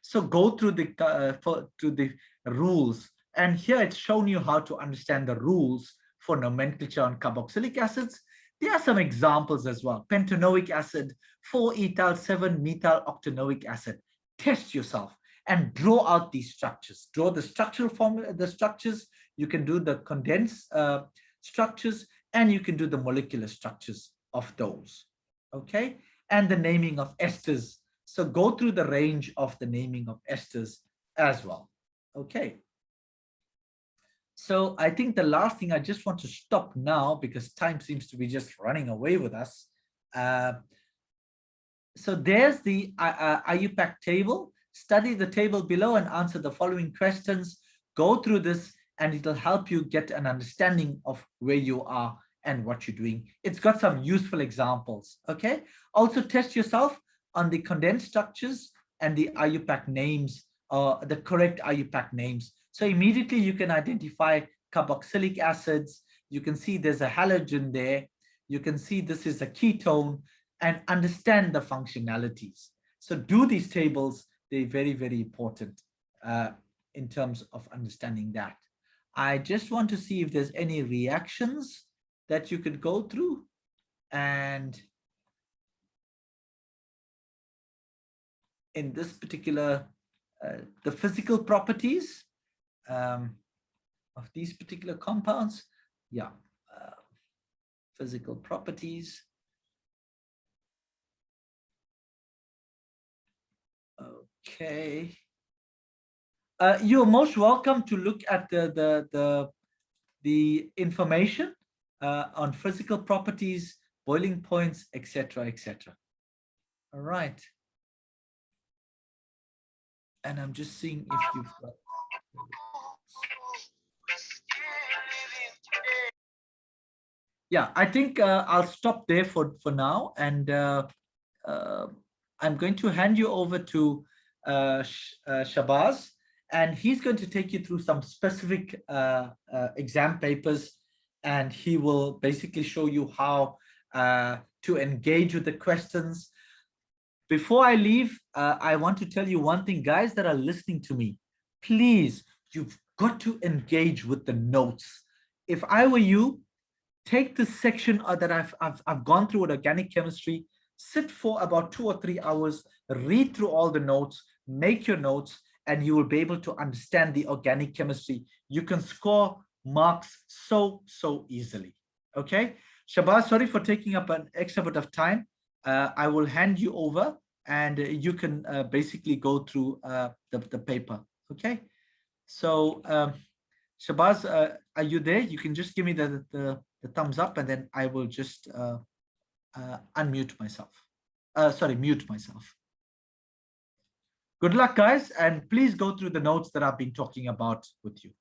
So go through the rules, and here it's shown you how to understand the rules for nomenclature on carboxylic acids. There are some examples as well. Pentanoic acid, 4-ethyl 7-methyl octanoic acid. Test yourself and draw out these structures. Draw the structural formula, the structures. You can do the condensed structures, and you can do the molecular structures of those. Okay, and the naming of esters. So go through the range of the naming of esters as well. Okay. So I think the last thing, I just want to stop now because time seems to be just running away with us. So there's the Iupac table. Study the table below and answer the following questions. Go through this and it'll help you get an understanding of where you are and what you're doing. It's got some useful examples, okay? Also test yourself on the condensed structures and the Iupac names, the correct Iupac names. So immediately you can identify carboxylic acids. You can see there's a halogen there. You can see this is a ketone, and understand the functionalities. So do these tables. They're very, very important in terms of understanding that. I just want to see if there's any reactions that you could go through. And in this particular, the physical properties of these particular compounds. Yeah, physical properties. Okay. You're most welcome to look at the information on physical properties, boiling points, etc., etc. All right. And I'm just seeing if you've got. Yeah, I think I'll stop there for now, and I'm going to hand you over to Shabazz, and he's going to take you through some specific exam papers, and he will basically show you how to engage with the questions. Before I leave, I want to tell you one thing, guys that are listening to me. Please, you've got to engage with the notes. If I were you, take this section that I've gone through with organic chemistry, sit for about 2 or 3 hours, read through all the notes, make your notes, and you will be able to understand the organic chemistry. You can score marks so easily. Okay, Shabazz, sorry for taking up an extra bit of time. I will hand you over, and you can basically go through the paper. Okay, so Shabazz, are you there? You can just give me the thumbs up, and then I will just unmute myself. Mute myself. Good luck, guys, and please go through the notes that I've been talking about with you.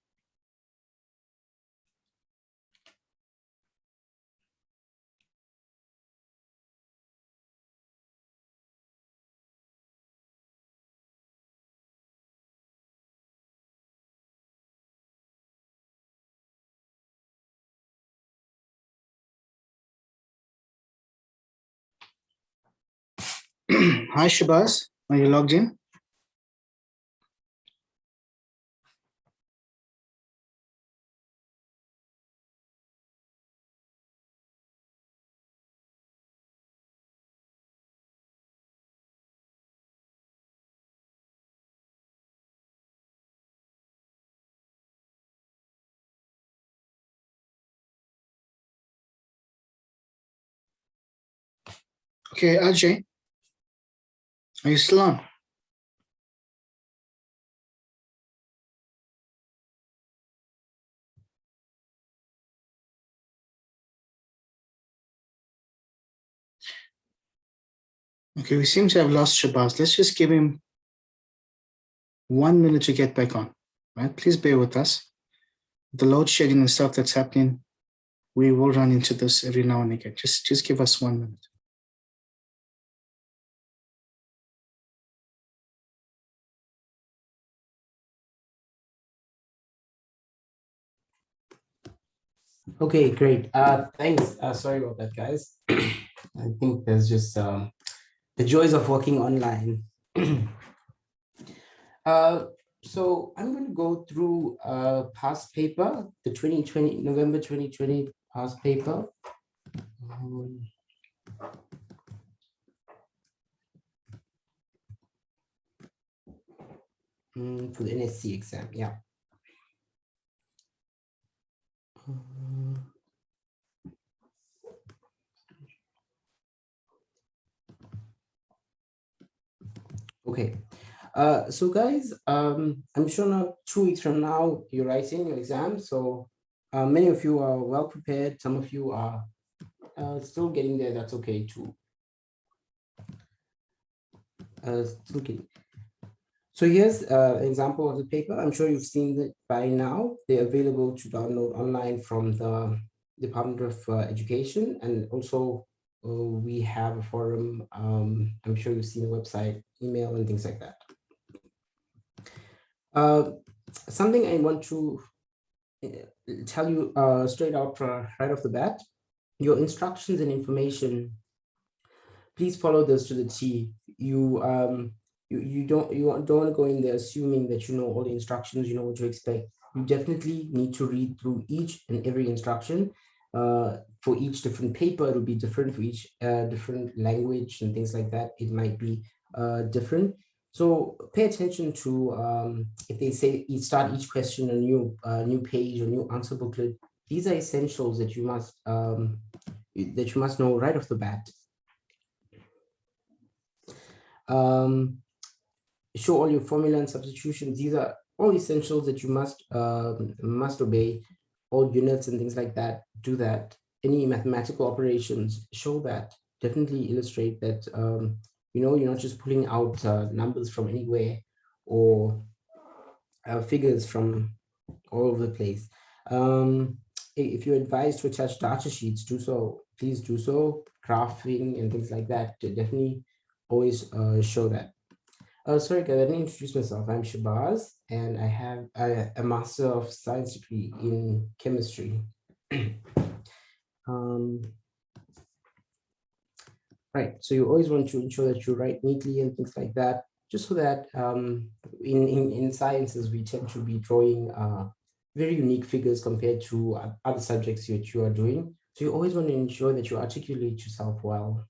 Hi, Shabazz. Are you logged in? Okay, Ajay, are you still on? Okay, we seem to have lost Shabazz. Let's just give him 1 minute to get back on, right? Please bear with us. The load shedding and stuff that's happening, we will run into this every now and again. Just give us 1 minute. Okay, great. Thanks. Sorry about that, guys. I think there's just the joys of working online. So I'm going to go through past paper, the 2020, November 2020 past paper. For the NSC exam, yeah. Okay, so guys, I'm sure now 2 weeks from now you're writing your exam. So many of you are well prepared. Some of you are still getting there. That's okay too. Still getting. So here's an example of the paper. I'm sure you've seen it by now. They're available to download online from the Department of Education, and also we have a forum. I'm sure you've seen the website, email, and things like that. Something I want to tell you straight out right off the bat, your instructions and information, please follow this to the T. You don't want to go in there assuming that you know all the instructions, you know what to expect. You definitely need to read through each and every instruction. For each different paper, it will be different. For each different language and things like that, it might be different. So pay attention to if they say you start each question a new page or new answer booklet. These are essentials that you must know right off the bat. Show all your formula and substitutions. These are all essentials that you must obey. All units and things like that, do that. Any mathematical operations, show that. Definitely illustrate that you're not just pulling out numbers from anywhere or figures from all over the place. If you're advised to attach data sheets, do so. Please do so. Graphing and things like that, definitely always show that. Sorry guys, I didn't introduce myself. I'm Shabazz, and I have a Master of Science degree in chemistry. Right, so you always want to ensure that you write neatly and things like that, just so that in sciences, we tend to be drawing very unique figures compared to other subjects that you are doing. So you always want to ensure that you articulate yourself well.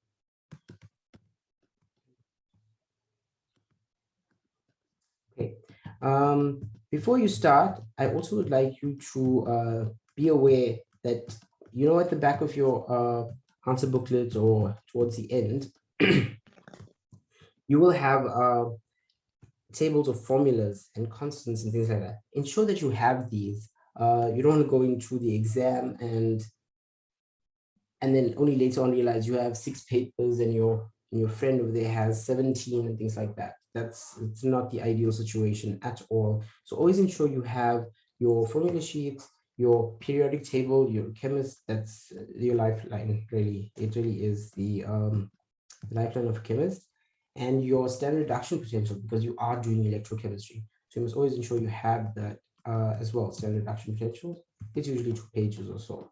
Okay. Before you start, I also would like you to be aware that, at the back of your answer booklet or towards the end, you will have tables of formulas and constants and things like that. Ensure that you have these. You don't want to go into the exam and then only later on realize you have 6 papers and your friend over there has 17 and things like that. It's not the ideal situation at all. So always ensure you have your formula sheets, your periodic table, your chemist. That's your lifeline, really. It really is the lifeline of a chemist, and your standard reduction potential, because you are doing electrochemistry. So you must always ensure you have that as well. Standard reduction potential. It's usually 2 pages or so.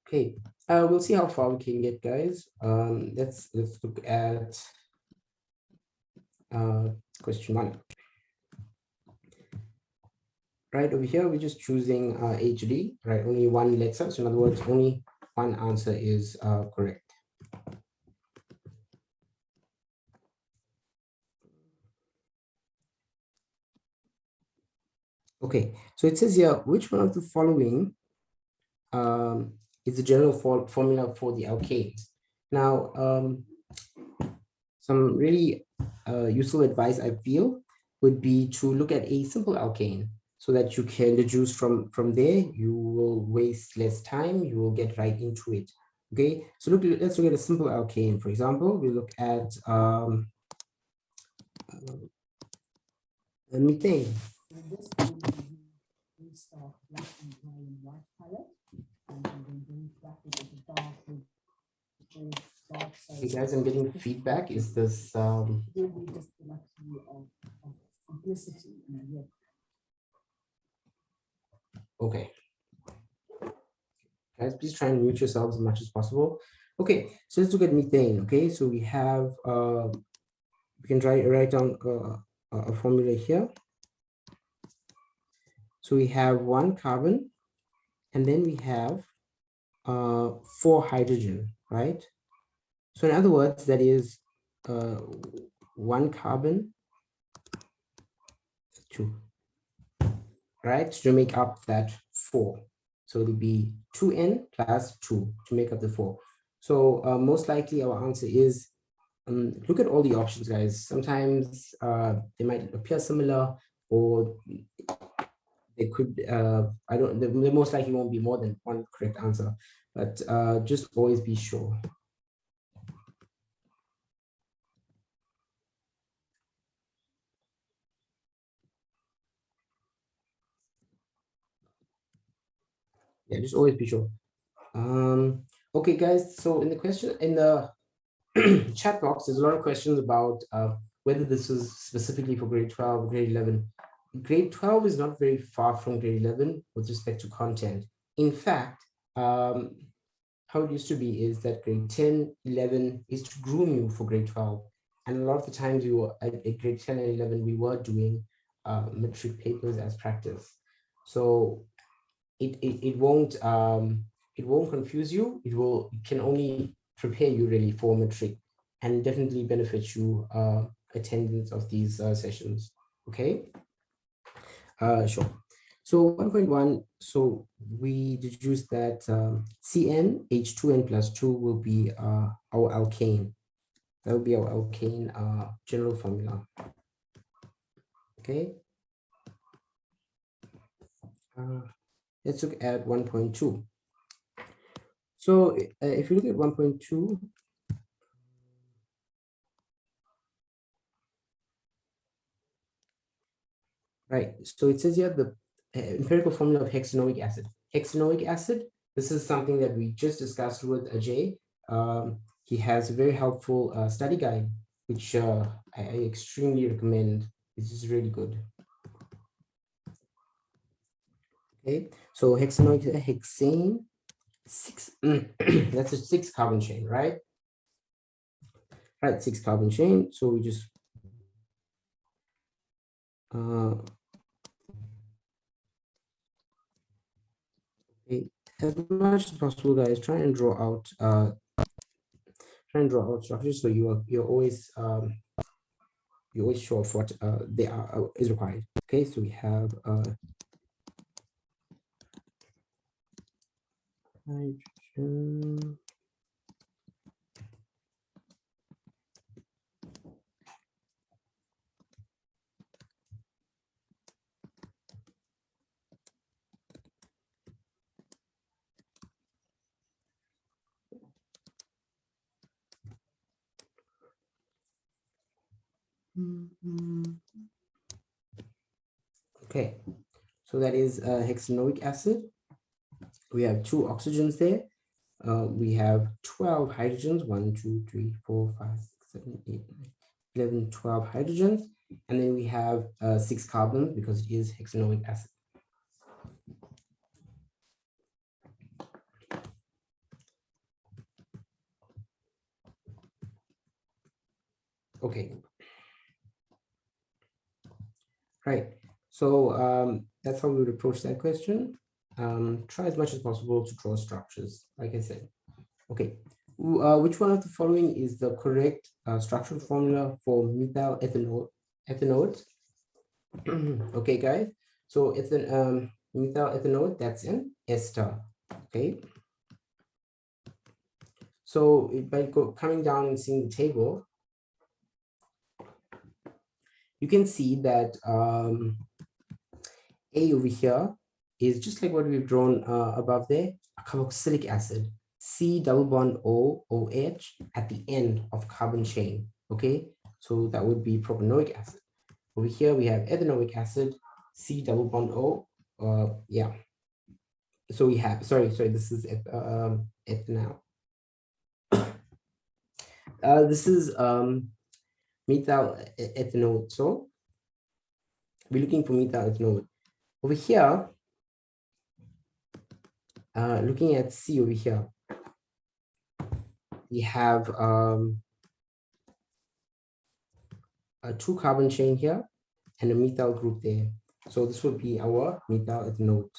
Okay, we'll see how far we can get, guys. Let's look at question 1. Right over here, we're just choosing A to D, right? Only one letter. So in other words, only one answer is correct. Okay, so it says here, which one of the following is the general formula for the alkanes? Now, some really useful advice I feel would be to look at a simple alkane so that you can deduce from there. You will waste less time. You will get right into it. Okay, so let's look at a simple alkane. For example, we look at methane. Hey guys, I'm getting feedback. Is this okay? Guys, please try and mute yourselves as much as possible. Okay, so let's look at methane. Okay, so we have we can write down a formula here. So we have 1 carbon, and then we have 4 hydrogen, right? So in other words, that is 1 carbon, 2, right? To make up that 4. So it'll be 2n plus 2 to make up the 4. So most likely our answer is, look at all the options, guys. Sometimes they might appear similar, or they could, there most likely won't be more than one correct answer, but just always be sure. Yeah, just always be sure. Okay, guys, so in the chat box, there's a lot of questions about whether this is specifically for grade 12 or grade 11. Grade 12 is not very far from grade 11 with respect to content. In fact, how it used to be is that grade 10, 11 is to groom you for grade 12. And a lot of the times you were at grade 10 and 11, we were doing metric papers as practice. So it won't confuse you. It can only prepare you really for metric, and definitely benefit you attendance of these sessions. Okay, sure. So 1.1, so we deduced that CN H2N plus 2 will be our alkane. That will be our alkane general formula. Okay. Let's look at 1.2. So if you look at 1.2, right, so it says here the empirical formula of hexanoic acid. Hexanoic acid, this is something that we just discussed with Ajay. He has a very helpful study guide, which I extremely recommend. This is really good. Okay, so hexanoic, hexane, 6, that's a 6 carbon chain, right? Right, 6 carbon chain. So we just okay, as much as possible, guys, try and draw out structures so you're always sure of what they are is required. Okay, so we have hydrogen. Okay, so that is hexanoic acid. We have 2 oxygens there. We have 12 hydrogens, 1, 2, 3, 4, 5, 6, 7, 8, 9, 11, 12 hydrogens. And then we have 6 carbons because it is hexanoic acid. Okay. Right. So that's how we would approach that question. Try as much as possible to draw structures, like I said. Okay. Which one of the following is the correct structural formula for methyl ethanodes? Okay, guys. So it's an methyl ethanol, that's an ester. Okay. So by coming down and seeing the table, you can see that A over here is just like what we've drawn above there, a carboxylic acid, C double bond O, OH at the end of carbon chain. Okay, so that would be propanoic acid. Over here we have ethanoic acid, C double bond O. Yeah. So we have, sorry, this is ethanol. This is methyl ethanol. So we're looking for methyl ethanol. Over here, looking at C over here, we have a 2 carbon chain here and a methyl group there. So this would be our methyl ethanol.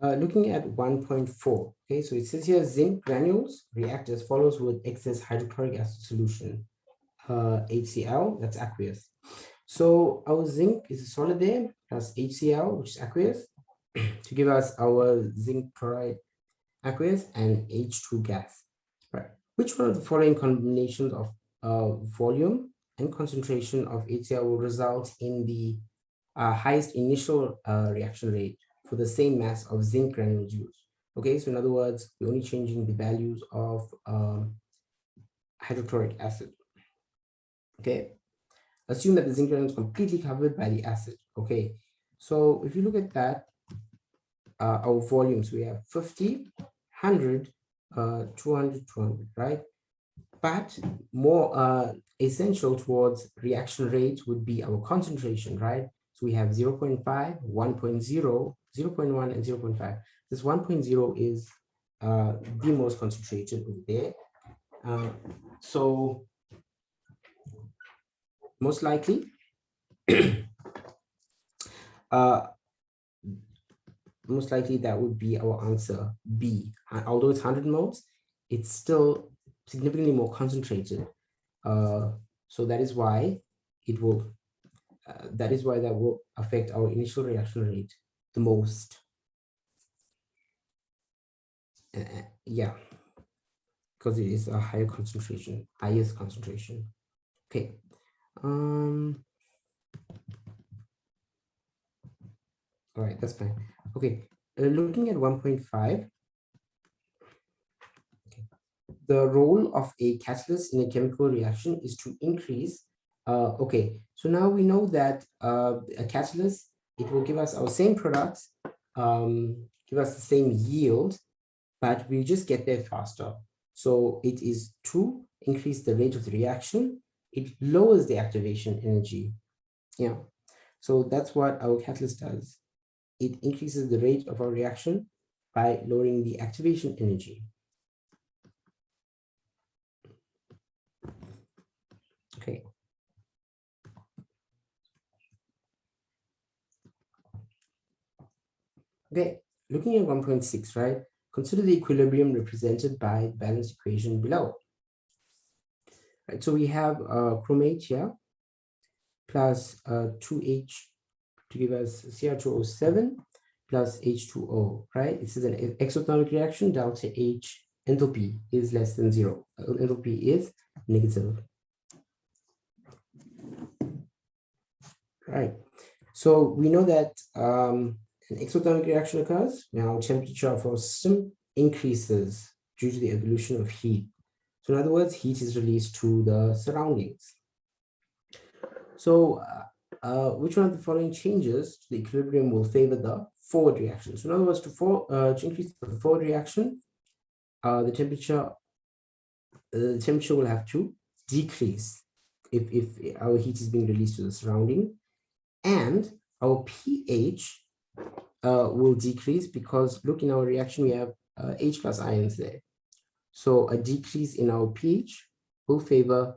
Looking at 1.4, okay, so it says here zinc granules react as follows with excess hydrochloric acid solution, HCl, that's aqueous. So our zinc is a solid there, plus HCl, which is aqueous, to give us our zinc chloride aqueous and H2 gas. Right. Which one of the following combinations of volume and concentration of HCl will result in the highest initial reaction rate for the same mass of zinc granules used? Okay, so in other words, we're only changing the values of hydrochloric acid. Okay, assume that the zinc granule is completely covered by the acid. Okay, so if you look at that, our volumes, we have 50, 100, 200, 200, right? But more essential towards reaction rate would be our concentration, right? So we have 0.5, 1.0, 0.1, and 0.5. This 1.0 is the most concentrated over there. So most likely, most likely that would be our answer B. Although it's 100 moles, it's still significantly more concentrated. So that is why it will. That is why that will affect our initial reaction rate the most. Yeah, because it is a higher concentration, highest concentration. Okay. All right, that's fine. Okay, looking at 1.5. Okay. The role of a catalyst in a chemical reaction is to increase. Okay, so now we know that a catalyst, it will give us our same products, give us the same yield, but we just get there faster. So it is to increase the rate of the reaction. It lowers the activation energy. Yeah, so that's what our catalyst does. It increases the rate of our reaction by lowering the activation energy. Okay. Okay, looking at 1.6, right? Consider the equilibrium represented by the balanced equation below. Right, so we have chromate here plus 2H to give us Cr2O7 plus H2O, right? This is an exothermic reaction. Delta H enthalpy is less than 0. Enthalpy is negative. Right. So we know that an exothermic reaction occurs. Now temperature of our system increases due to the evolution of heat. So in other words, heat is released to the surroundings. So which one of the following changes to the equilibrium will favor the forward reaction? So in other words, to increase the forward reaction, the temperature will have to decrease if our heat is being released to the surrounding, and our pH will decrease because look, in our reaction we have H plus ions there. So a decrease in our pH will favor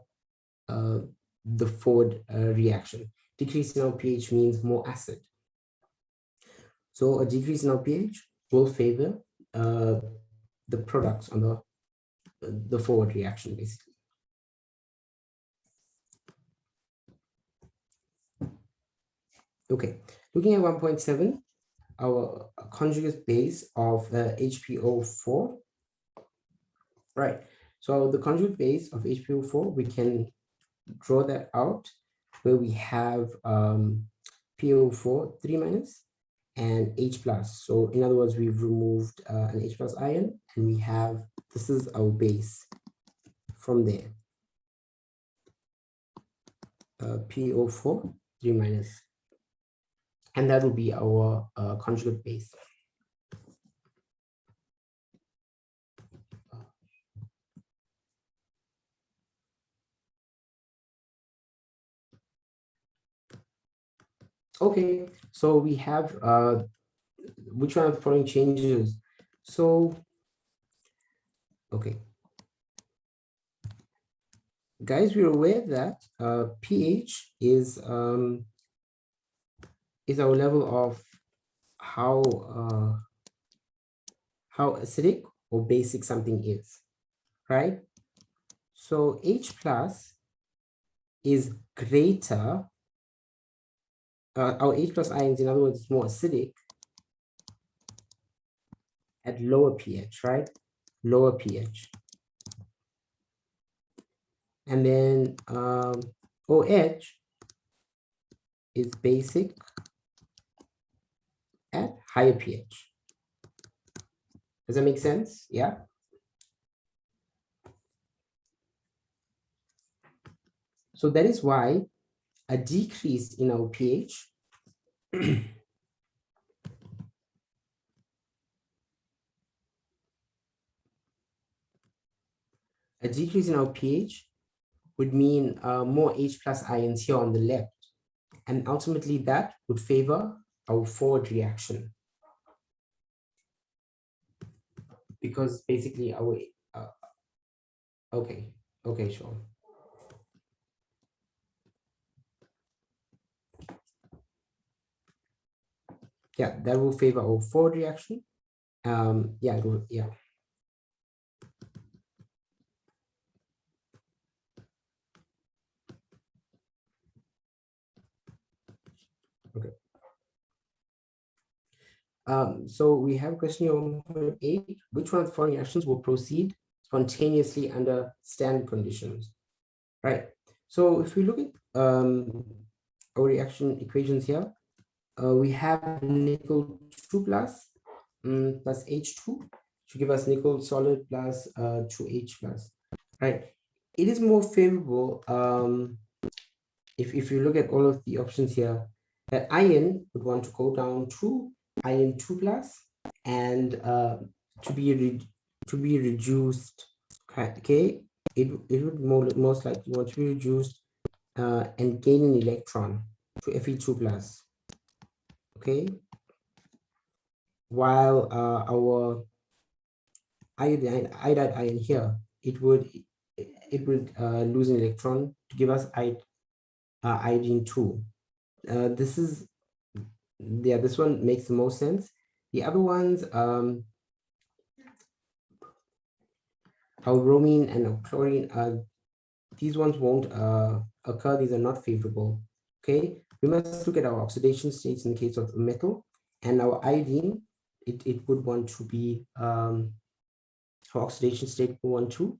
the forward reaction. Decrease in our pH means more acid. So a decrease in our pH will favor the products on the forward reaction, basically. Okay, looking at 1.7, our conjugate base of HPO4. Right, so the conjugate base of HPO4, we can draw that out where we have PO4 3 minus and H plus. So in other words, we've removed an H plus ion, and we have, this is our base from there. PO4 3 minus, and that will be our conjugate base. Okay, so we have which one of the following changes? So, okay. Guys, we're aware that pH is our level of how acidic or basic something is, right? So H plus is greater, our H plus ions, in other words, is more acidic at lower pH, right? Lower pH. And then OH is basic at higher pH. Does that make sense? Yeah. So that is why a decrease in our pH a decrease in our pH would mean more H plus ions here on the left. And ultimately that would favor our forward reaction. Because basically our, okay, sure. Yeah, that will favor our forward reaction. Yeah. Okay. So we have question here 1.8. Which one of the following reactions will proceed spontaneously under standard conditions? Right. So if we look at our reaction equations here, we have nickel 2 plus plus H2 to give us nickel solid plus 2H plus. Right. It is more favorable if you look at all of the options here, that iron would want to go down to iron 2 plus and to be reduced. Okay, it would most likely want to be reduced and gain an electron to Fe2 plus. Okay, while our iodide ion here, it would lose an electron to give us iodine 2. This one makes the most sense. The other ones, our bromine and our chlorine, these ones won't occur. These are not favorable. Okay, we must look at our oxidation states in the case of metal, and our iodine, it would want to be our oxidation state would want to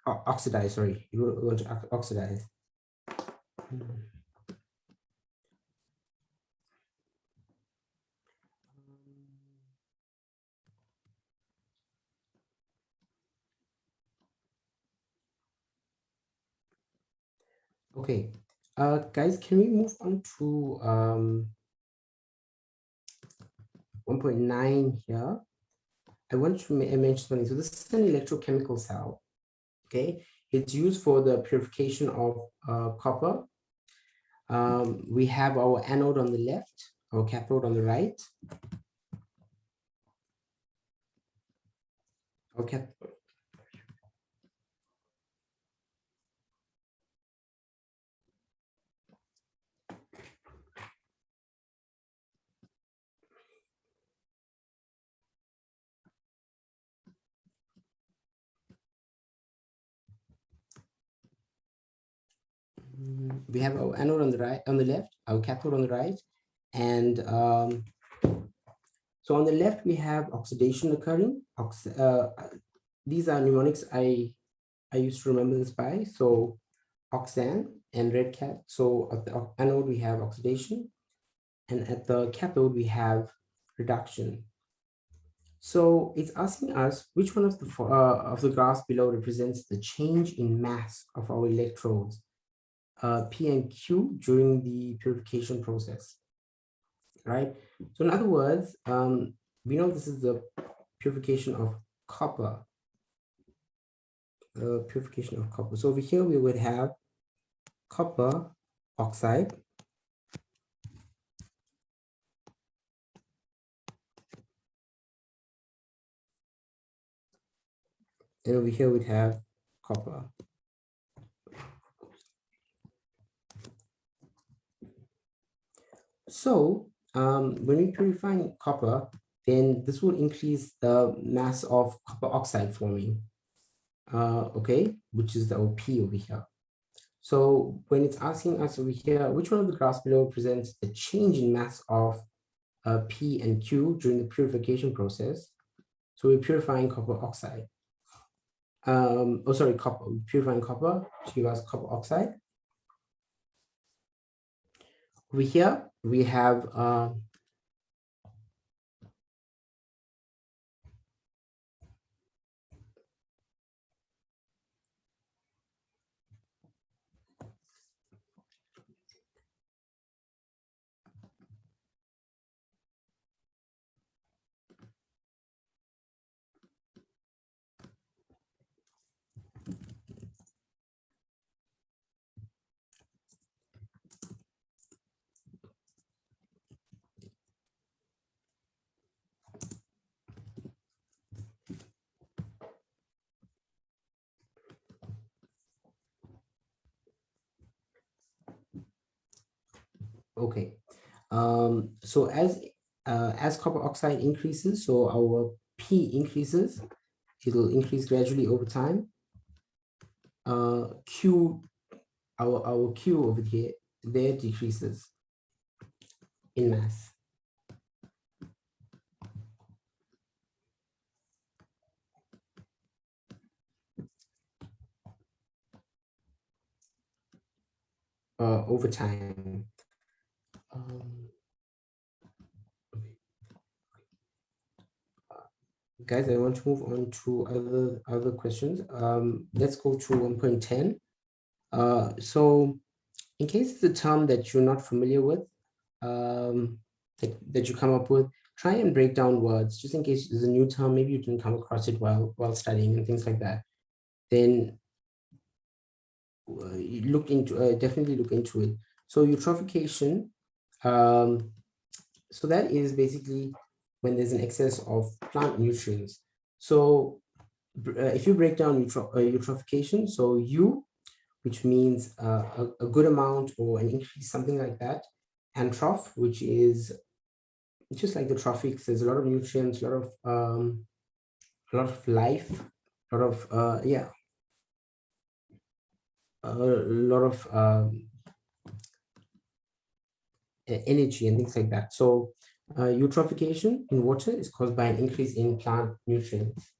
oxidize. Sorry, you want to oxidize. Okay, guys, can we move on to 1.9 here? I want to mention something. So this is an electrochemical cell. Okay, it's used for the purification of copper. We have our anode on the left, our cathode on the right. Okay. We have our anode on the right, on the left, our cathode on the right, and so on the left we have oxidation occurring. These are mnemonics I used to remember this by. So oxan and red cat. So at the anode we have oxidation, and at the cathode we have reduction. So it's asking us which one of the graphs below represents the change in mass of our electrodes, P and Q, during the purification process, right? So in other words, we know this is the purification of copper. Purification of copper. So over here we would have copper oxide. And over here we'd have copper. So when we purify copper, then this will increase the mass of copper oxide forming, okay, which is the P over here. So when it's asking us over here, which one of the graphs below presents the change in mass of P and Q during the purification process? So we're purifying copper oxide. Copper, purifying copper to give us copper oxide. Over here, we have okay. So as copper oxide increases, so our P increases, it'll increase gradually over time. Q, our Q over here, there decreases in mass. Over time. Guys, I want to move on to other questions. Let's go to 1.10. So in case it's a term that you're not familiar with, that you come up with, try and break down words, just in case there's a new term, maybe you didn't come across it while studying and things like that. Then definitely look into it. So eutrophication, so that is basically when there's an excess of plant nutrients. So if you break down eutrophication, so U, which means a good amount or an increase, something like that, and troph, which is just like the trophics, there's a lot of nutrients, a lot of life, a lot of a lot of energy and things like that. So eutrophication in water is caused by an increase in plant nutrients.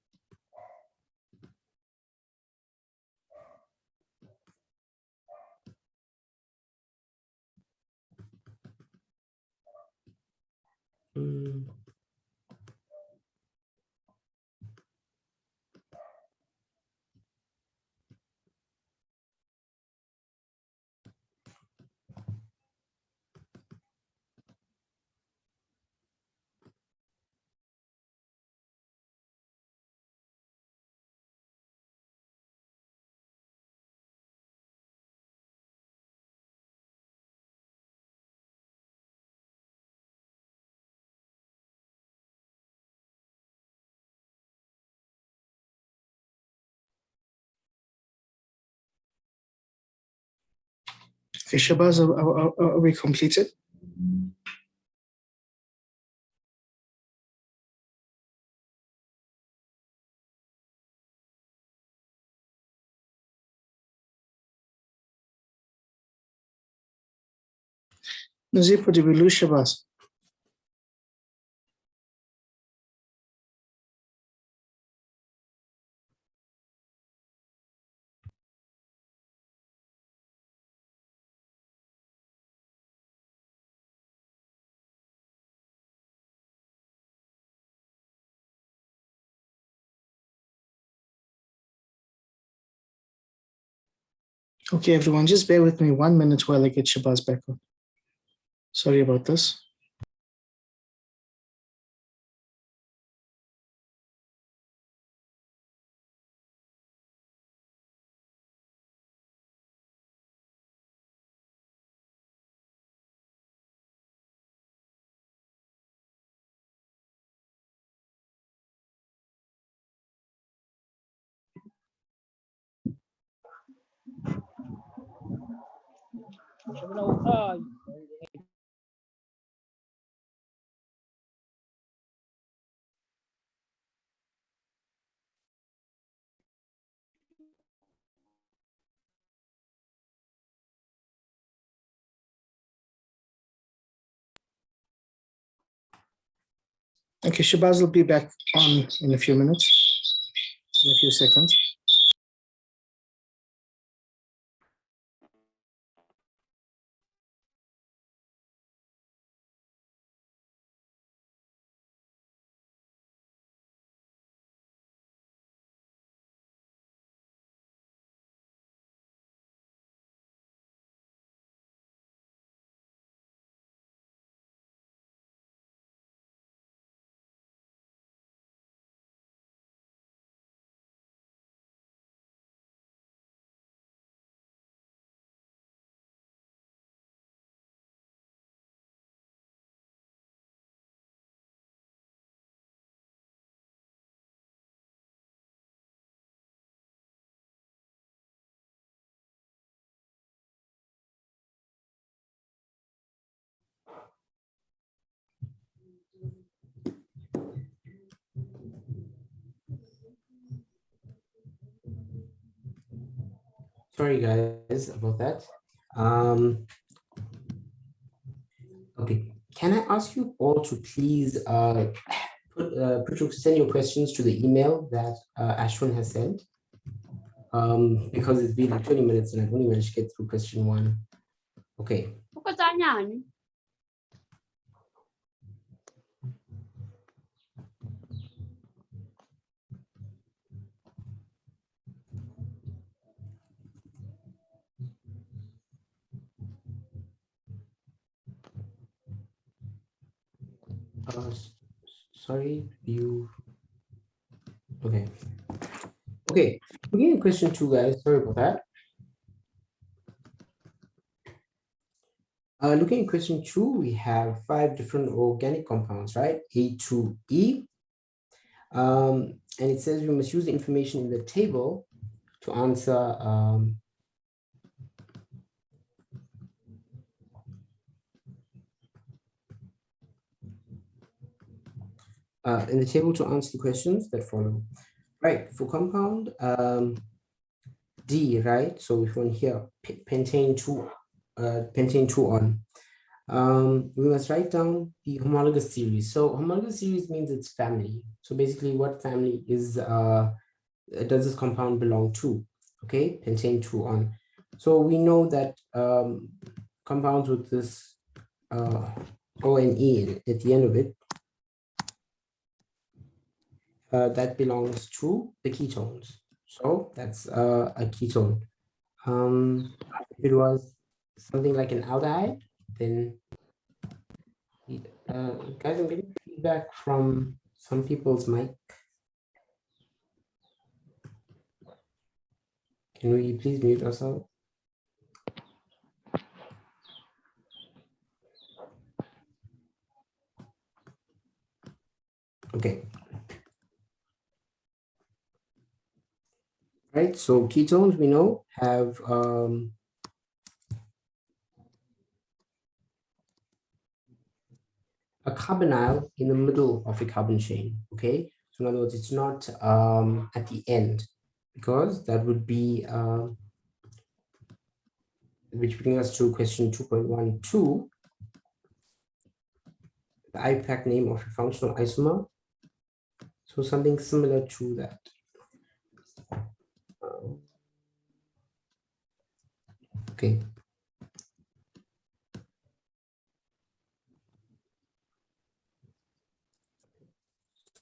Okay, Shabazz, are we completed? Nazipo, did we lose Shabazz? Okay, everyone, just bear with me 1 minute while I get Shabazz back on. Sorry about this. Okay, Shabazz will be back on in a few minutes, in a few seconds. Sorry, guys, about that. Okay, can I ask you all to please send your questions to the email that Ashwin has sent? Because it's been like 20 minutes and I've only managed to get through question 1. Okay. Sorry, you. Okay. Okay, beginning of question 2, guys. Sorry about that. Looking at question 2, we have 5 different organic compounds, right? A to E. And it says we must use the information in the table to answer the questions that follow. Right, for compound D, right? So if one here, pentane 2 on. We must write down the homologous series. So homologous series means it's family. So basically what family is does this compound belong to? Okay, pentane 2 on. So we know that compounds with this O and E at the end of it, that belongs to the ketones. So that's a ketone. If it was something like an aldehyde, then guys, I'm getting feedback from some people's mic. Can we please mute ourselves? Okay. Right, so ketones we know have a carbonyl in the middle of a carbon chain. Okay, so in other words, it's not at the end, because that would be which brings us to question 2.12, the Iupac name of a functional isomer. So something similar to that. Okay.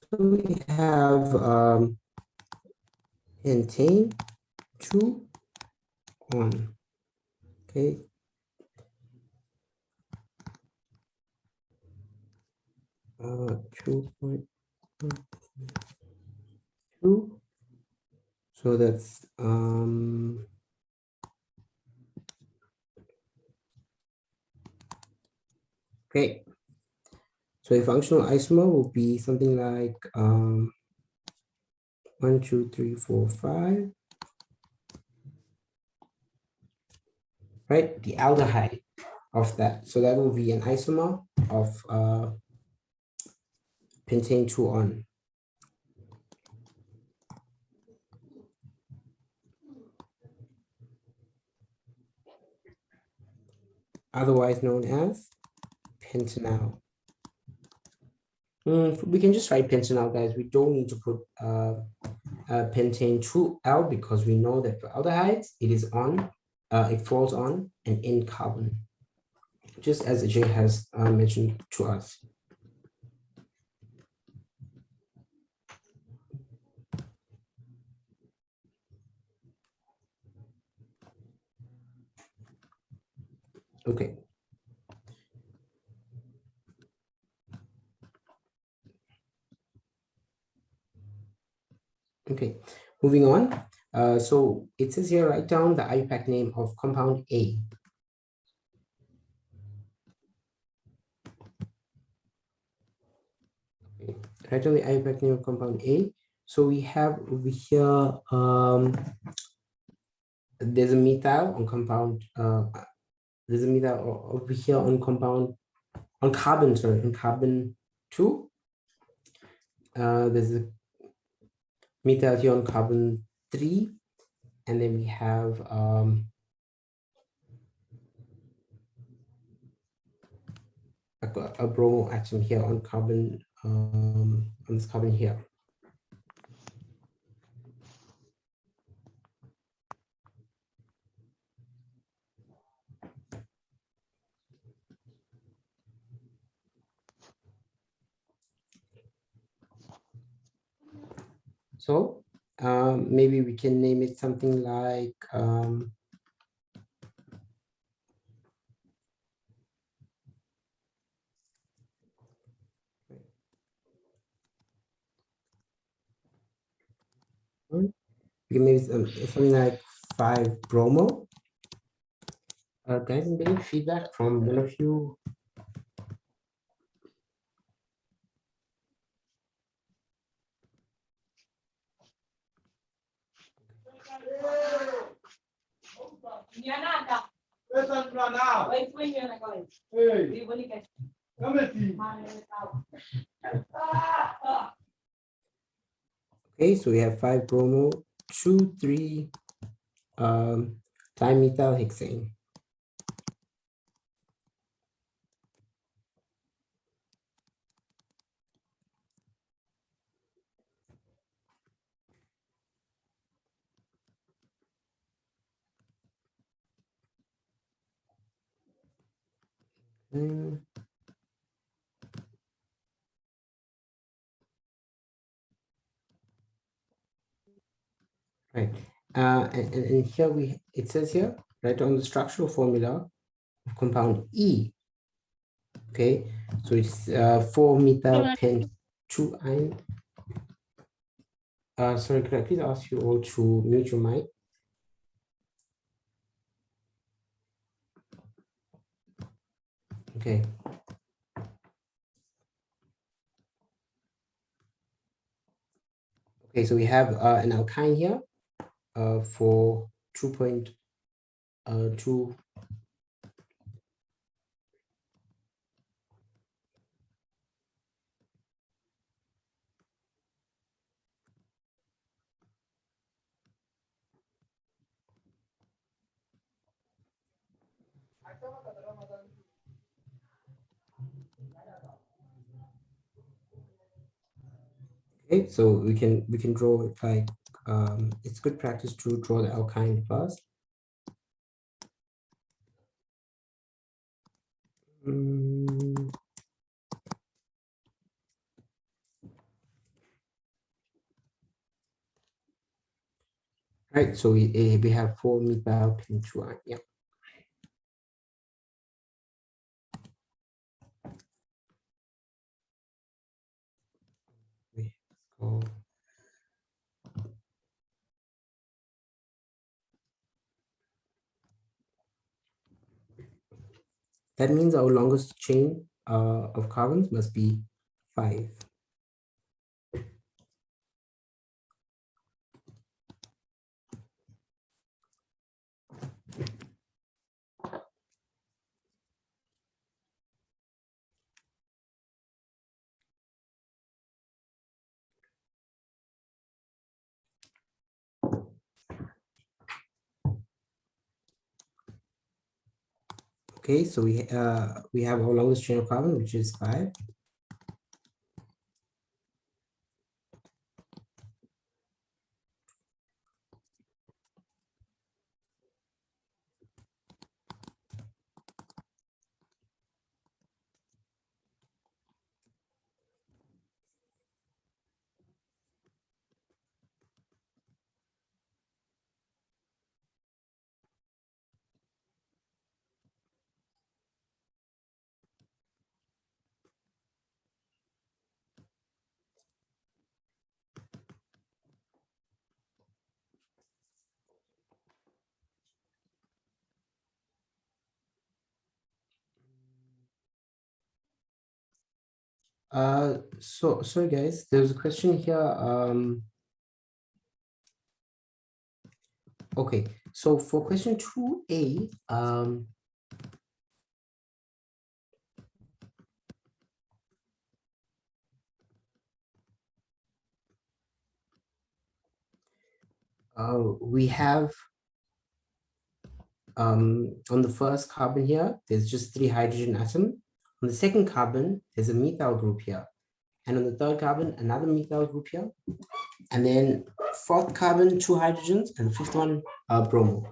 So we have pentane 2 on. Okay. Uh, 2.2. So that's okay. So a functional isomer will be something like 1, 2, 3, 4, 5. Right, the aldehyde of that. So that will be an isomer of pentane 2 on. Otherwise known as pentanal. We can just write pentanal, guys. We don't need to put pentane 2L, because we know that for aldehydes, it is on, it falls on an N carbon, just as Ajay has mentioned to us. Okay. Okay, moving on. So it says here, write down the Iupac name of compound A. Okay. Write down the Iupac name of compound A. So we have over here, there's a methyl on compound, there's a methyl over here on compound, on carbon, sorry, on carbon 2. There's a methyl here on carbon 3. And then we have a bromo atom here on carbon, on this carbon here. So maybe we can name it something like we can maybe something like 5-bromo. Guys, I'm getting feedback from one of you. Okay, so we have 5-bromo, 2,3 dimethylhexane. Right, and here it says here, right on the structural formula of compound E. Okay, so it's 4-methyl-pent-2-ine. Sorry, could I please ask you all to mute your mic? Okay. Okay, so we have an alkyne here for 2.2. Okay, so we can draw it like it's good practice to draw the alkyne first. Right, so we have 4 methyl pentuine. Yeah. Let's go. That means our longest chain of carbons must be 5. Okay, so we have our longest chain of carbon, which is 5. So sorry guys, there's a question here. Okay, so for question 2A, we have on the first carbon here, there's just 3 hydrogen atoms. On the second carbon, there's a methyl group here. And on the third carbon, another methyl group here. And then fourth carbon, 2 hydrogens, and the fifth one, bromo.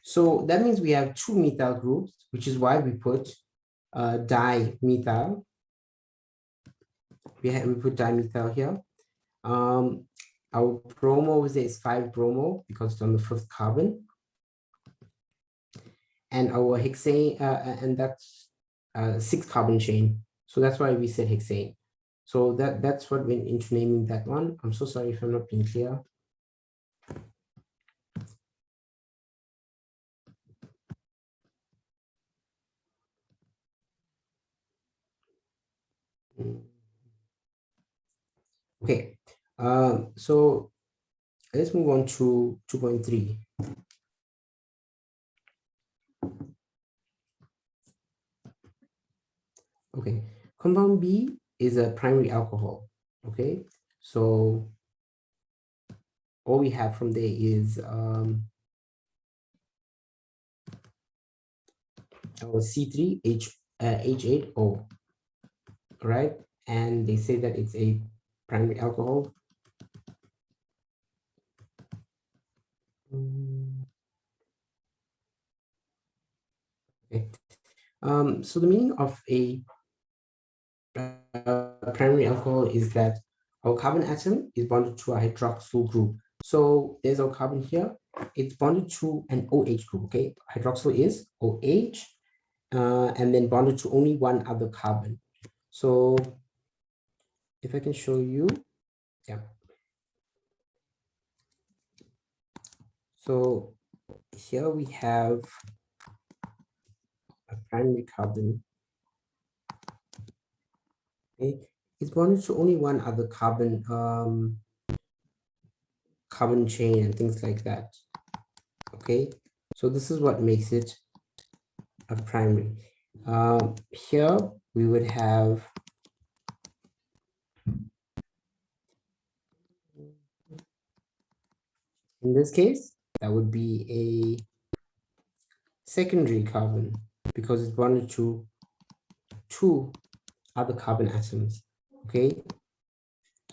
So that means we have 2 methyl groups, which is why we put dimethyl. We put dimethyl here. Our bromo over there is 5 bromo because it's on the 5th carbon. And our hexane, and that's 6 carbon chain. So that's why we said hexane. So that's what went into naming that one. I'm so sorry if I'm not being clear. Okay, so let's move on to 2.3. Okay, compound B is a primary alcohol. Okay, so all we have from there is our C3H8O, right? And they say that it's a primary alcohol. Okay. So the meaning of a primary alcohol is that our carbon atom is bonded to a hydroxyl group. So there's our carbon here. It's bonded to an OH group, okay? Hydroxyl is OH, and then bonded to only one other carbon. So if I can show you, yeah. So here we have a primary carbon. Okay, it's bonded to only one other carbon, carbon chain and things like that. Okay, so this is what makes it a primary. Here we would have in this case, that would be a secondary carbon. because it's bonded to two other carbon atoms. Okay,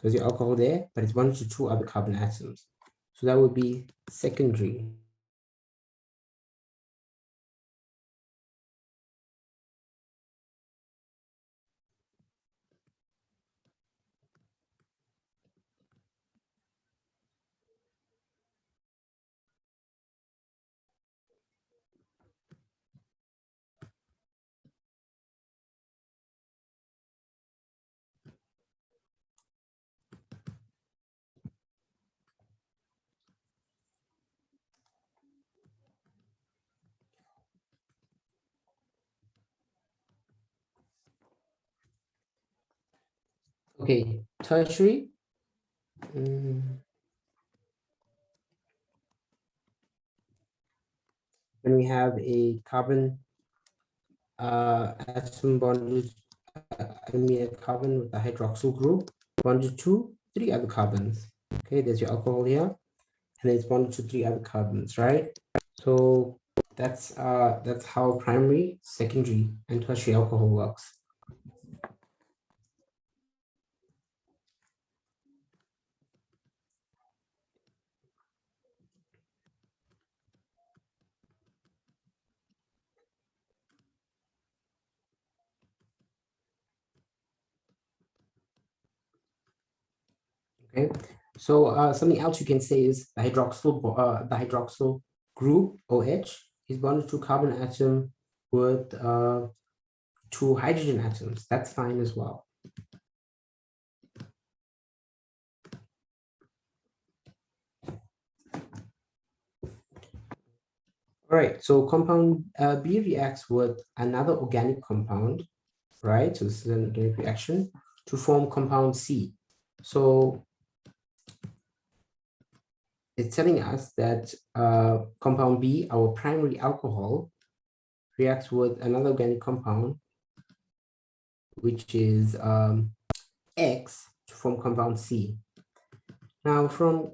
there's your alcohol there, but it's bonded to two other carbon atoms. So that would be secondary. Okay, tertiary. When we have a carbon atom bonded, a carbon with a hydroxyl group bonded to three other carbons. Okay, there's your alcohol here, and it's bonded to three other carbons, right? So that's how primary, secondary, and tertiary alcohol works. Okay, so something else you can say is the hydroxyl group OH is bonded to carbon atom with two hydrogen atoms. That's fine as well. All right, so compound B reacts with another organic compound, right? So this is an organic reaction to form compound C. So it's telling us that compound B, our primary alcohol, reacts with another organic compound, which is X, to form compound C. Now from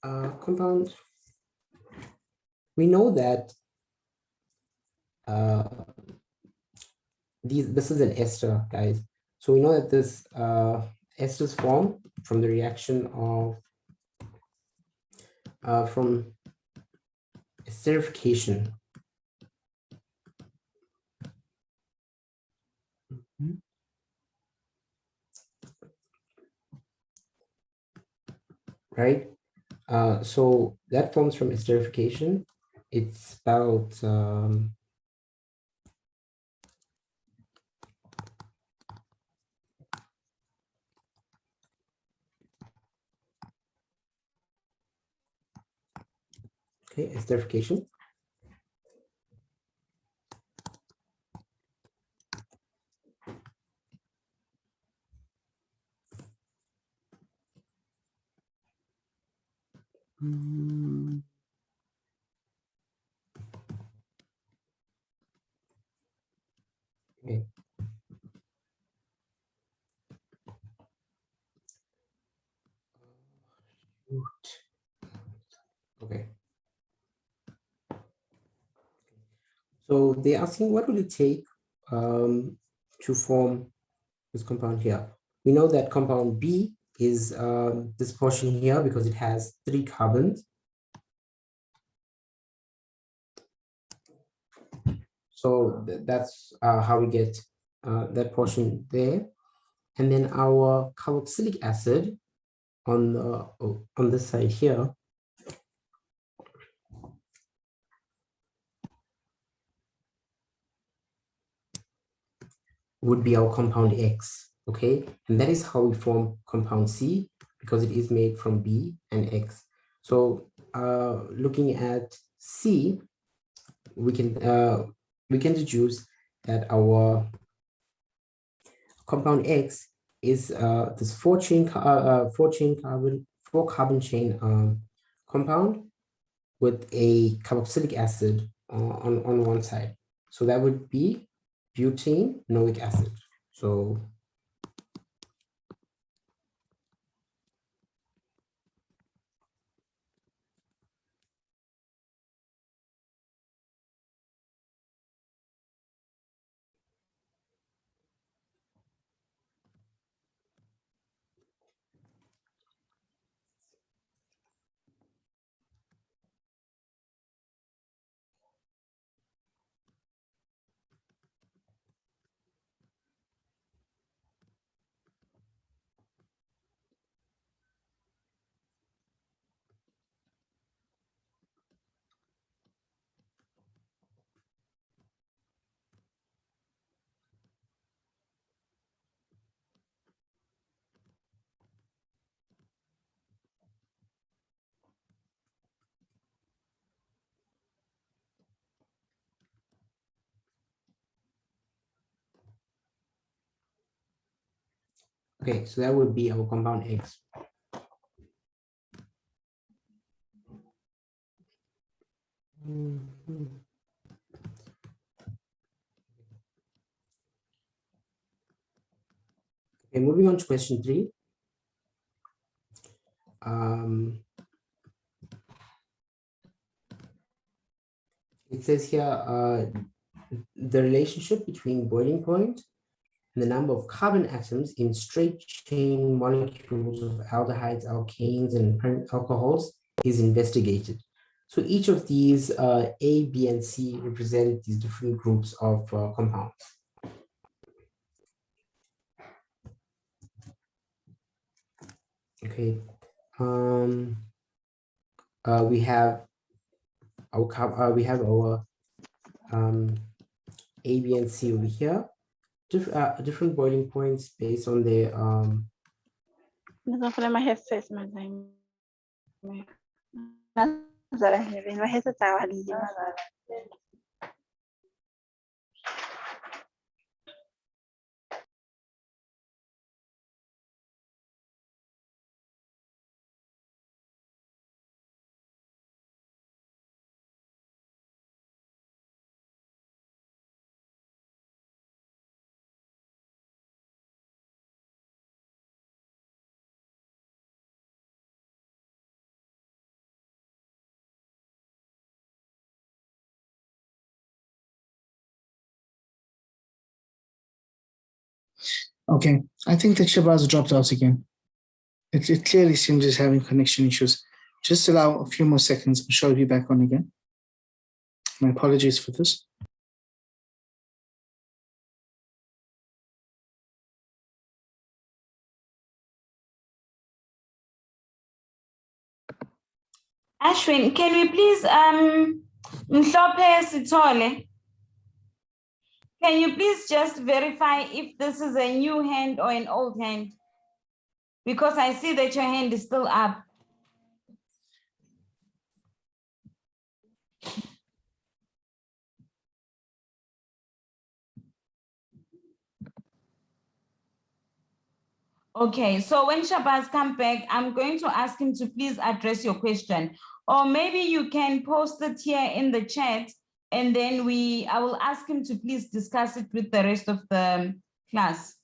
compound, we know that this is an ester, guys. So we know that this esters form from the reaction of from esterification. Right? So that forms from esterification. It's about okay, esterification. Okay. Okay. So they're asking what would it take to form this compound here? We know that compound B is this portion here because it has three carbons. So that's how we get that portion there. And then our carboxylic acid on this side here would be our compound X, okay? And that is how we form compound C because it is made from B and X. So looking at C, we can deduce that our compound X is this four carbon chain compound with a carboxylic acid on one side. So that would be butanoic acid. So Okay, so that would be our compound X. Okay, moving on to question 3. It says here the relationship between boiling point and the number of carbon atoms in straight chain molecules of aldehydes, alkanes, and alcohols is investigated. So each of these A, B, and C represent these different groups of compounds. Okay, we have our A, B, and C over here. Different boiling points based on their Okay, I think that Shabazz dropped out again. It clearly seems he's having connection issues. Just allow a few more seconds. I'm sure he'll be back on again. My apologies for this. Ashwin, can we please Mhlophe Sithole? Can you please just verify if this is a new hand or an old hand? Because I see that your hand is still up. Okay, so when Shabazz comes back, I'm going to ask him to please address your question. Or maybe you can post it here in the chat, and then I will ask him to please discuss it with the rest of the class.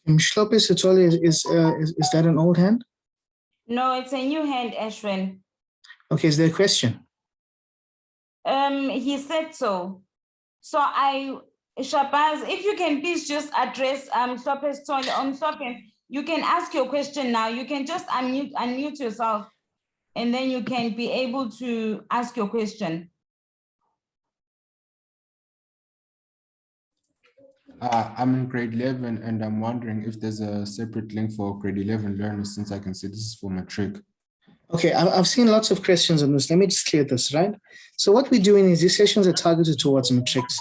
Mshlope Sithole, is that an old hand? No, it's a new hand, Ashwin. Okay, is there a question? He said so. So Shabazz, if you can please just address Mhlophe Sithole. Mhlophe, you can ask your question now. You can just unmute yourself, and then you can be able to ask your question. I'm in grade 11 and I'm wondering if there's a separate link for grade 11 learners, since I can see this is for Matric. Okay, I've seen lots of questions on this. Let me just clear this, right? So what we're doing is these sessions are targeted towards Matrics.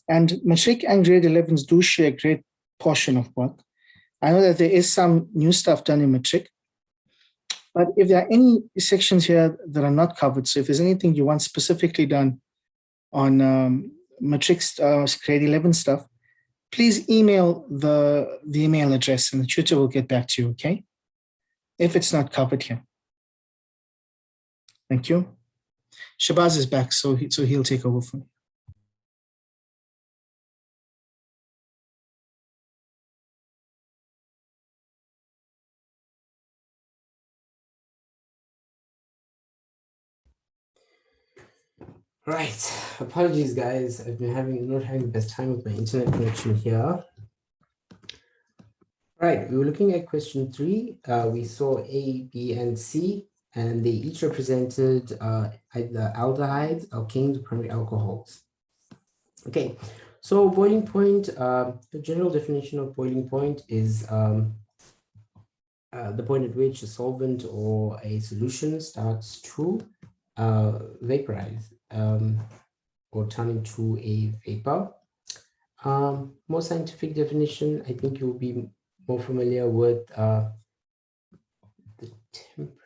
And Matric and grade 11s do share a great portion of work. I know that there is some new stuff done in Matric, but if there are any sections here that are not covered, so if there's anything you want specifically done on Matrix grade 11 stuff, please email the email address and the tutor will get back to you, okay? If it's not covered here. Thank you. Shabazz is back, so he'll take over from me. Right, apologies guys. I've been not having the best time with my internet connection here. Right, we were looking at question 3. We saw A, B, and C, and they each represented either aldehydes, alkanes, or primary alcohols. Okay, so boiling point, the general definition of boiling point is the point at which a solvent or a solution starts to vaporize or turn into a vapor. More scientific definition, I think you'll be more familiar with the temperature.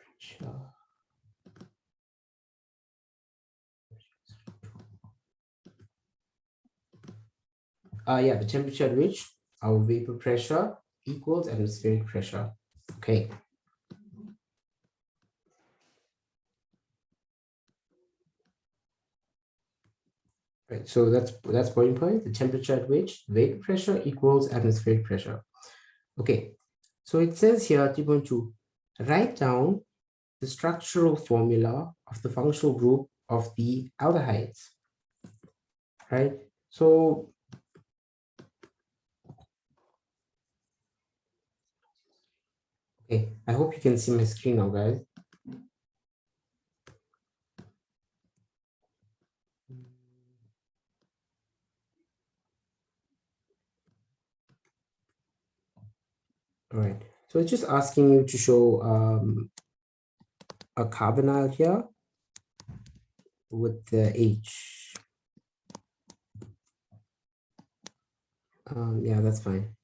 Yeah, the temperature at which our vapor pressure equals atmospheric pressure. Okay. Right, so that's boiling point, the temperature at which vapor pressure equals atmospheric pressure. Okay, so it says here 3.2, write down the structural formula of the functional group of the aldehydes. Right, so okay, I hope you can see my screen now, guys. All right, so it's just asking you to show a carbonyl here with the H. Yeah, that's fine.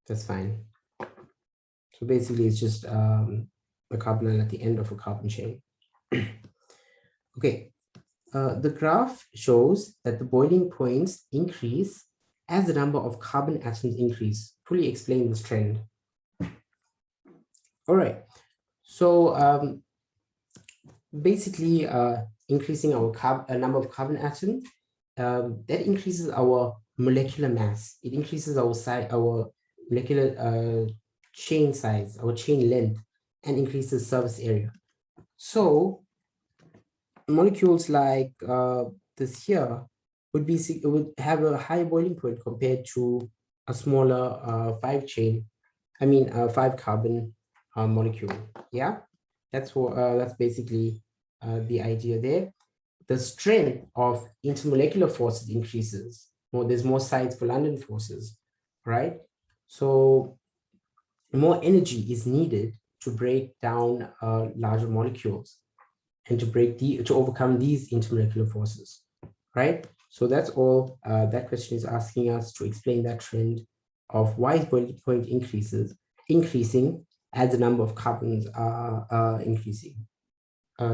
That's fine. So basically, it's just a carbonyl at the end of a carbon chain. Okay, the graph shows that the boiling points increase as the number of carbon atoms increase. Fully explain this trend. All right, so basically increasing our number of carbon atoms, that increases our molecular mass. It increases our molecular chain size, our chain length, and increases surface area. So molecules like this here would have a higher boiling point compared to a smaller 5 carbon molecule. Yeah, that's basically the idea there. The strength of intermolecular forces increases. There's more sites for London forces, right? So more energy is needed to break down larger molecules and to overcome these intermolecular forces, right? So that's all that question is asking us, to explain that trend of why is boiling point increasing as the number of carbons are increasing.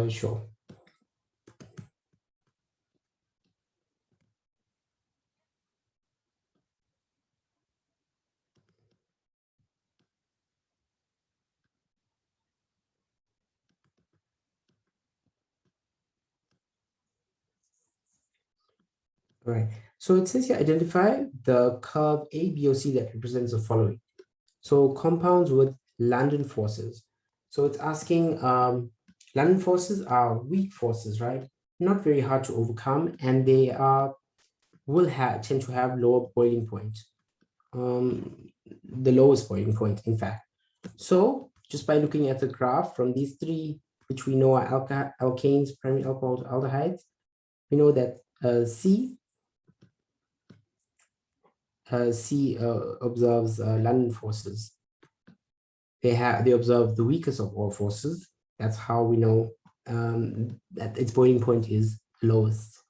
Sure. Right. So it says here, identify the curve A, B, or C that represents the following. So compounds with London forces. So it's asking, London forces are weak forces, right? Not very hard to overcome, and they tend to have lower boiling point, the lowest boiling point, in fact. So just by looking at the graph from these three, which we know are alkanes, primary alcohol aldehydes, we know that C observes London forces. They observe the weakest of all forces. That's how we know that its boiling point is lowest.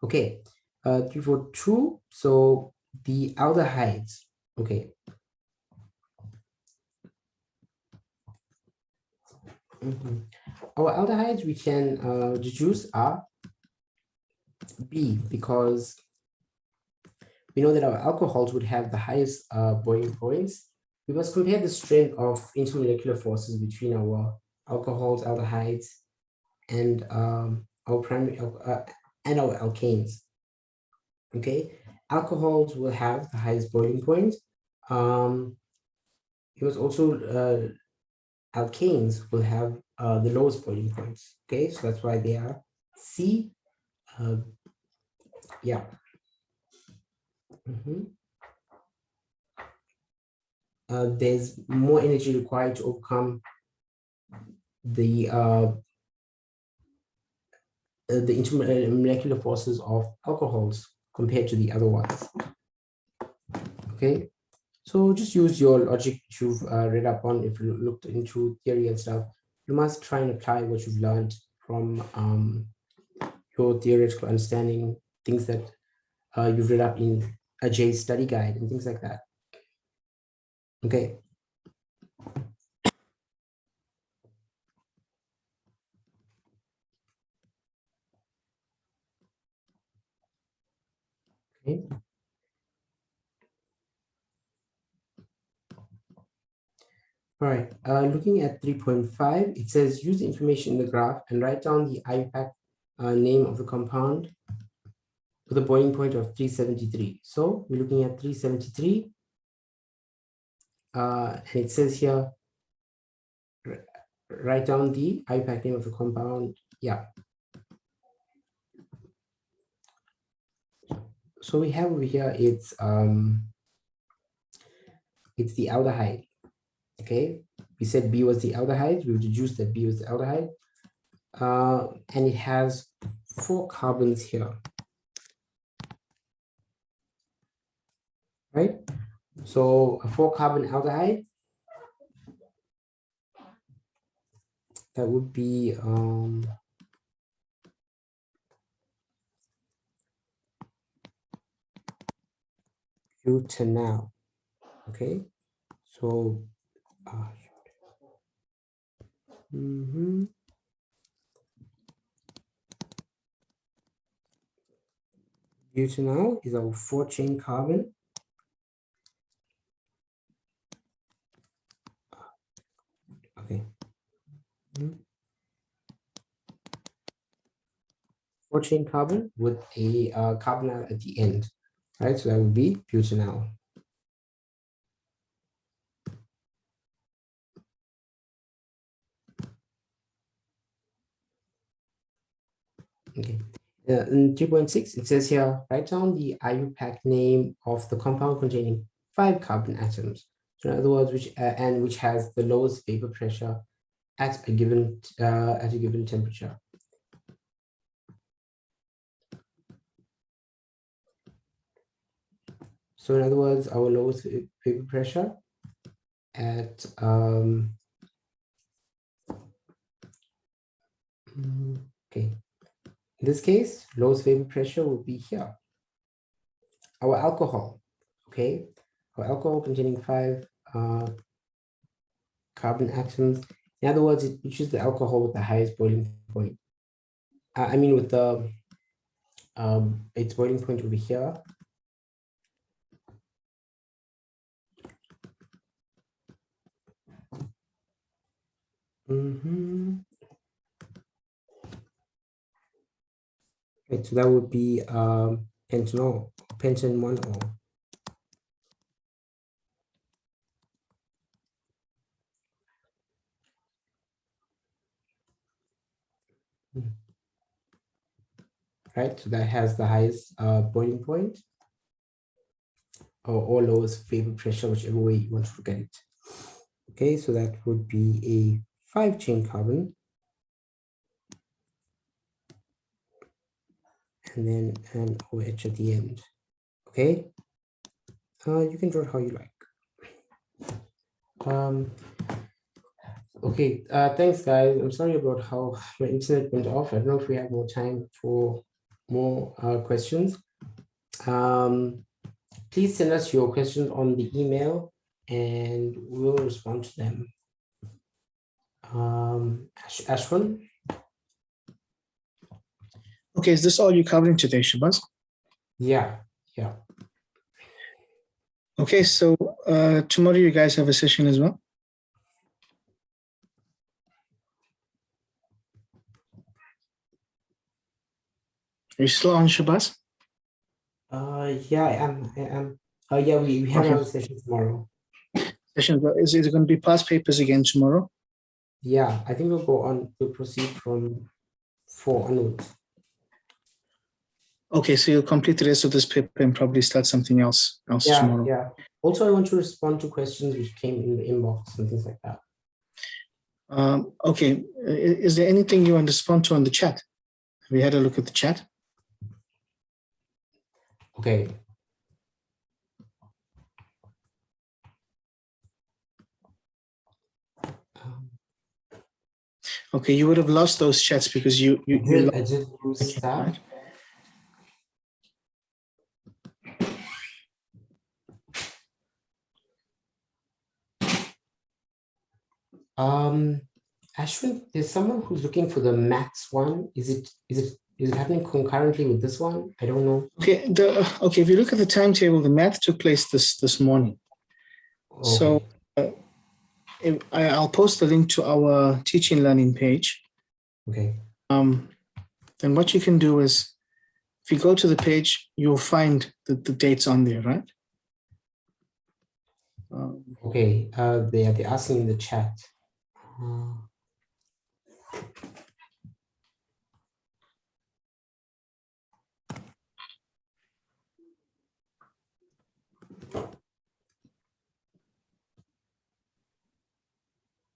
Okay, 342. So the aldehydes. Okay. Our aldehydes we can deduce are B, because we know that our alcohols would have the highest boiling points. We must compare the strength of intermolecular forces between our alcohols, aldehydes, and our primary and our alkanes. Okay, alcohols will have the highest boiling point. It was also alkanes will have the lowest boiling points. Okay, so that's why they are C. Yeah. There's more energy required to overcome the intermolecular forces of alcohols compared to the other ones. Okay, so just use your logic you've read up on. If you looked into theory and stuff, you must try and apply what you've learned from your theoretical understanding, things that you've read up in a J study guide and things like that. Okay. Okay. All right, looking at 3.5, it says use the information in the graph and write down the Iupac name of the compound with a boiling point of 373. So we're looking at 373, and it says here, write down the Iupac name of the compound. Yeah. So we have over here, it's the aldehyde. Okay, we said B was the aldehyde. We deduced that B was the aldehyde, and it has 4 carbons here, right? So a 4-carbon aldehyde, that would be butanol. Okay, so butanol is our 4-chain carbon. Okay. 4-chain carbon with a carbonyl at the end, right? So that would be butanol. Okay. In 3.6, it says here, write down the Iupac name of the compound containing 5 carbon atoms. So in other words, which has the lowest vapor pressure at a given temperature. So in other words, our lowest vapor pressure at okay. In this case, lowest vapor pressure would be here. Our alcohol, okay? Our alcohol containing 5 carbon atoms. In other words, it chooses the alcohol with the highest boiling point. I mean, with the its boiling point over here. Right, so that would be pentanol, pentan 1-ol. Right, so that has the highest boiling point or lowest vapor pressure, whichever way you want to look at it. Okay, so that would be a 5-chain carbon. And then an OH at the end. Okay, you can draw it how you like. Okay, thanks guys. I'm sorry about how my internet went off. I don't know if we have more time for more questions. Please send us your questions on the email and we'll respond to them. Ashwin? Okay, is this all you're covering today, Shabazz? Yeah, yeah. Okay, so tomorrow you guys have a session as well? Are you still on, Shabazz? Yeah, I am. Yeah, we have Okay. another session tomorrow. Session, is it going to be past papers again tomorrow? Yeah, I think we'll proceed from 4 onwards. Okay, so you'll complete the rest of this paper and probably start something else Yeah, tomorrow. yeah. Also, I want to respond to questions which came in the inbox and things like that. Okay, is there anything you want to respond to on the chat? Have you had a look at the chat? Okay. Okay, you would have lost those chats because you I did lose that. right? Ashwin, there's someone who's looking for the maths one. Is it happening concurrently with this one? I don't know. Okay, okay. If you look at the timetable, the math took place this morning. Okay. So I'll post the link to our teaching learning page. Okay. Then what you can do is, if you go to the page, you'll find the dates on there, right? Okay. They're asking in the chat.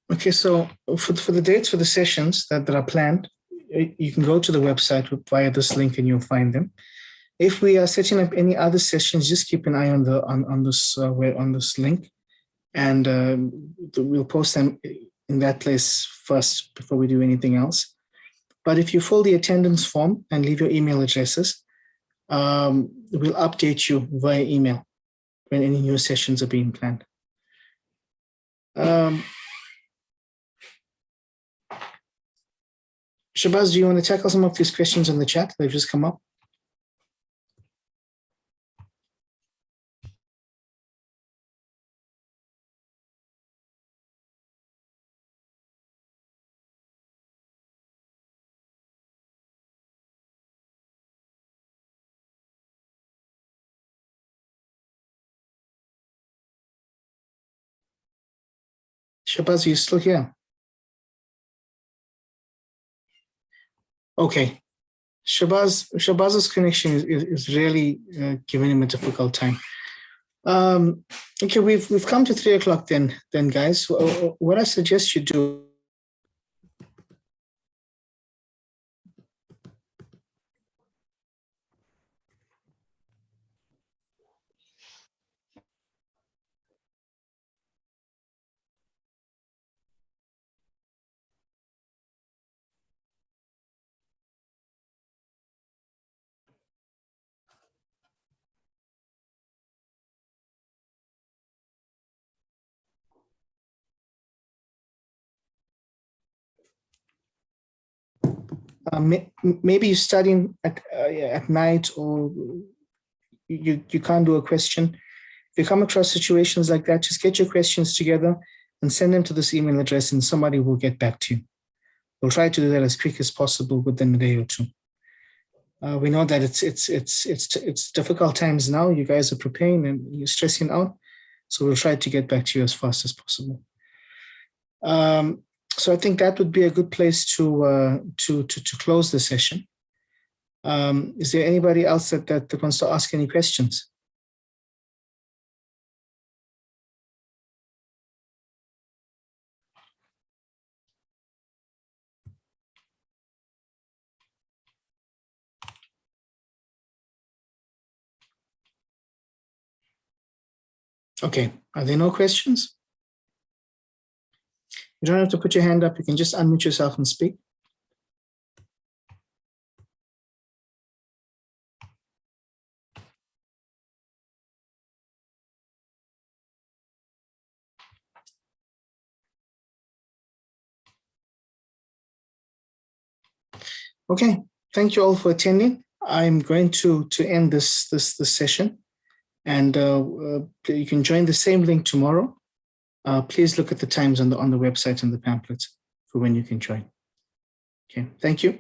Okay, so for the dates for the sessions that are planned, you can go to the website via this link and you'll find them. If we are setting up any other sessions, just keep an eye on this link, and we'll post them in that place first before we do anything else. But if you fill the attendance form and leave your email addresses, we'll update you via email when any new sessions are being planned. Shabazz, do you want to tackle some of these questions in the chat that have just come up? Shabazz, are you still here? Okay. Shabazz's connection is really giving him a difficult time. Okay, we've come to 3 o'clock then guys. What I suggest you do. Maybe you're studying at night, or you can't do a question. If you come across situations like that, just get your questions together and send them to this email address, and somebody will get back to you. We'll try to do that as quick as possible within a day or two. We know that it's difficult times now. You guys are preparing and you're stressing out, so we'll try to get back to you as fast as possible. So I think that would be a good place to close the session. Is there anybody else that wants to ask any questions? Okay, are there no questions? You don't have to put your hand up. You can just unmute yourself and speak. Okay, thank you all for attending. I'm going to end this session, and you can join the same link tomorrow. Please look at the times on the website and the pamphlet for when you can join. Okay, thank you.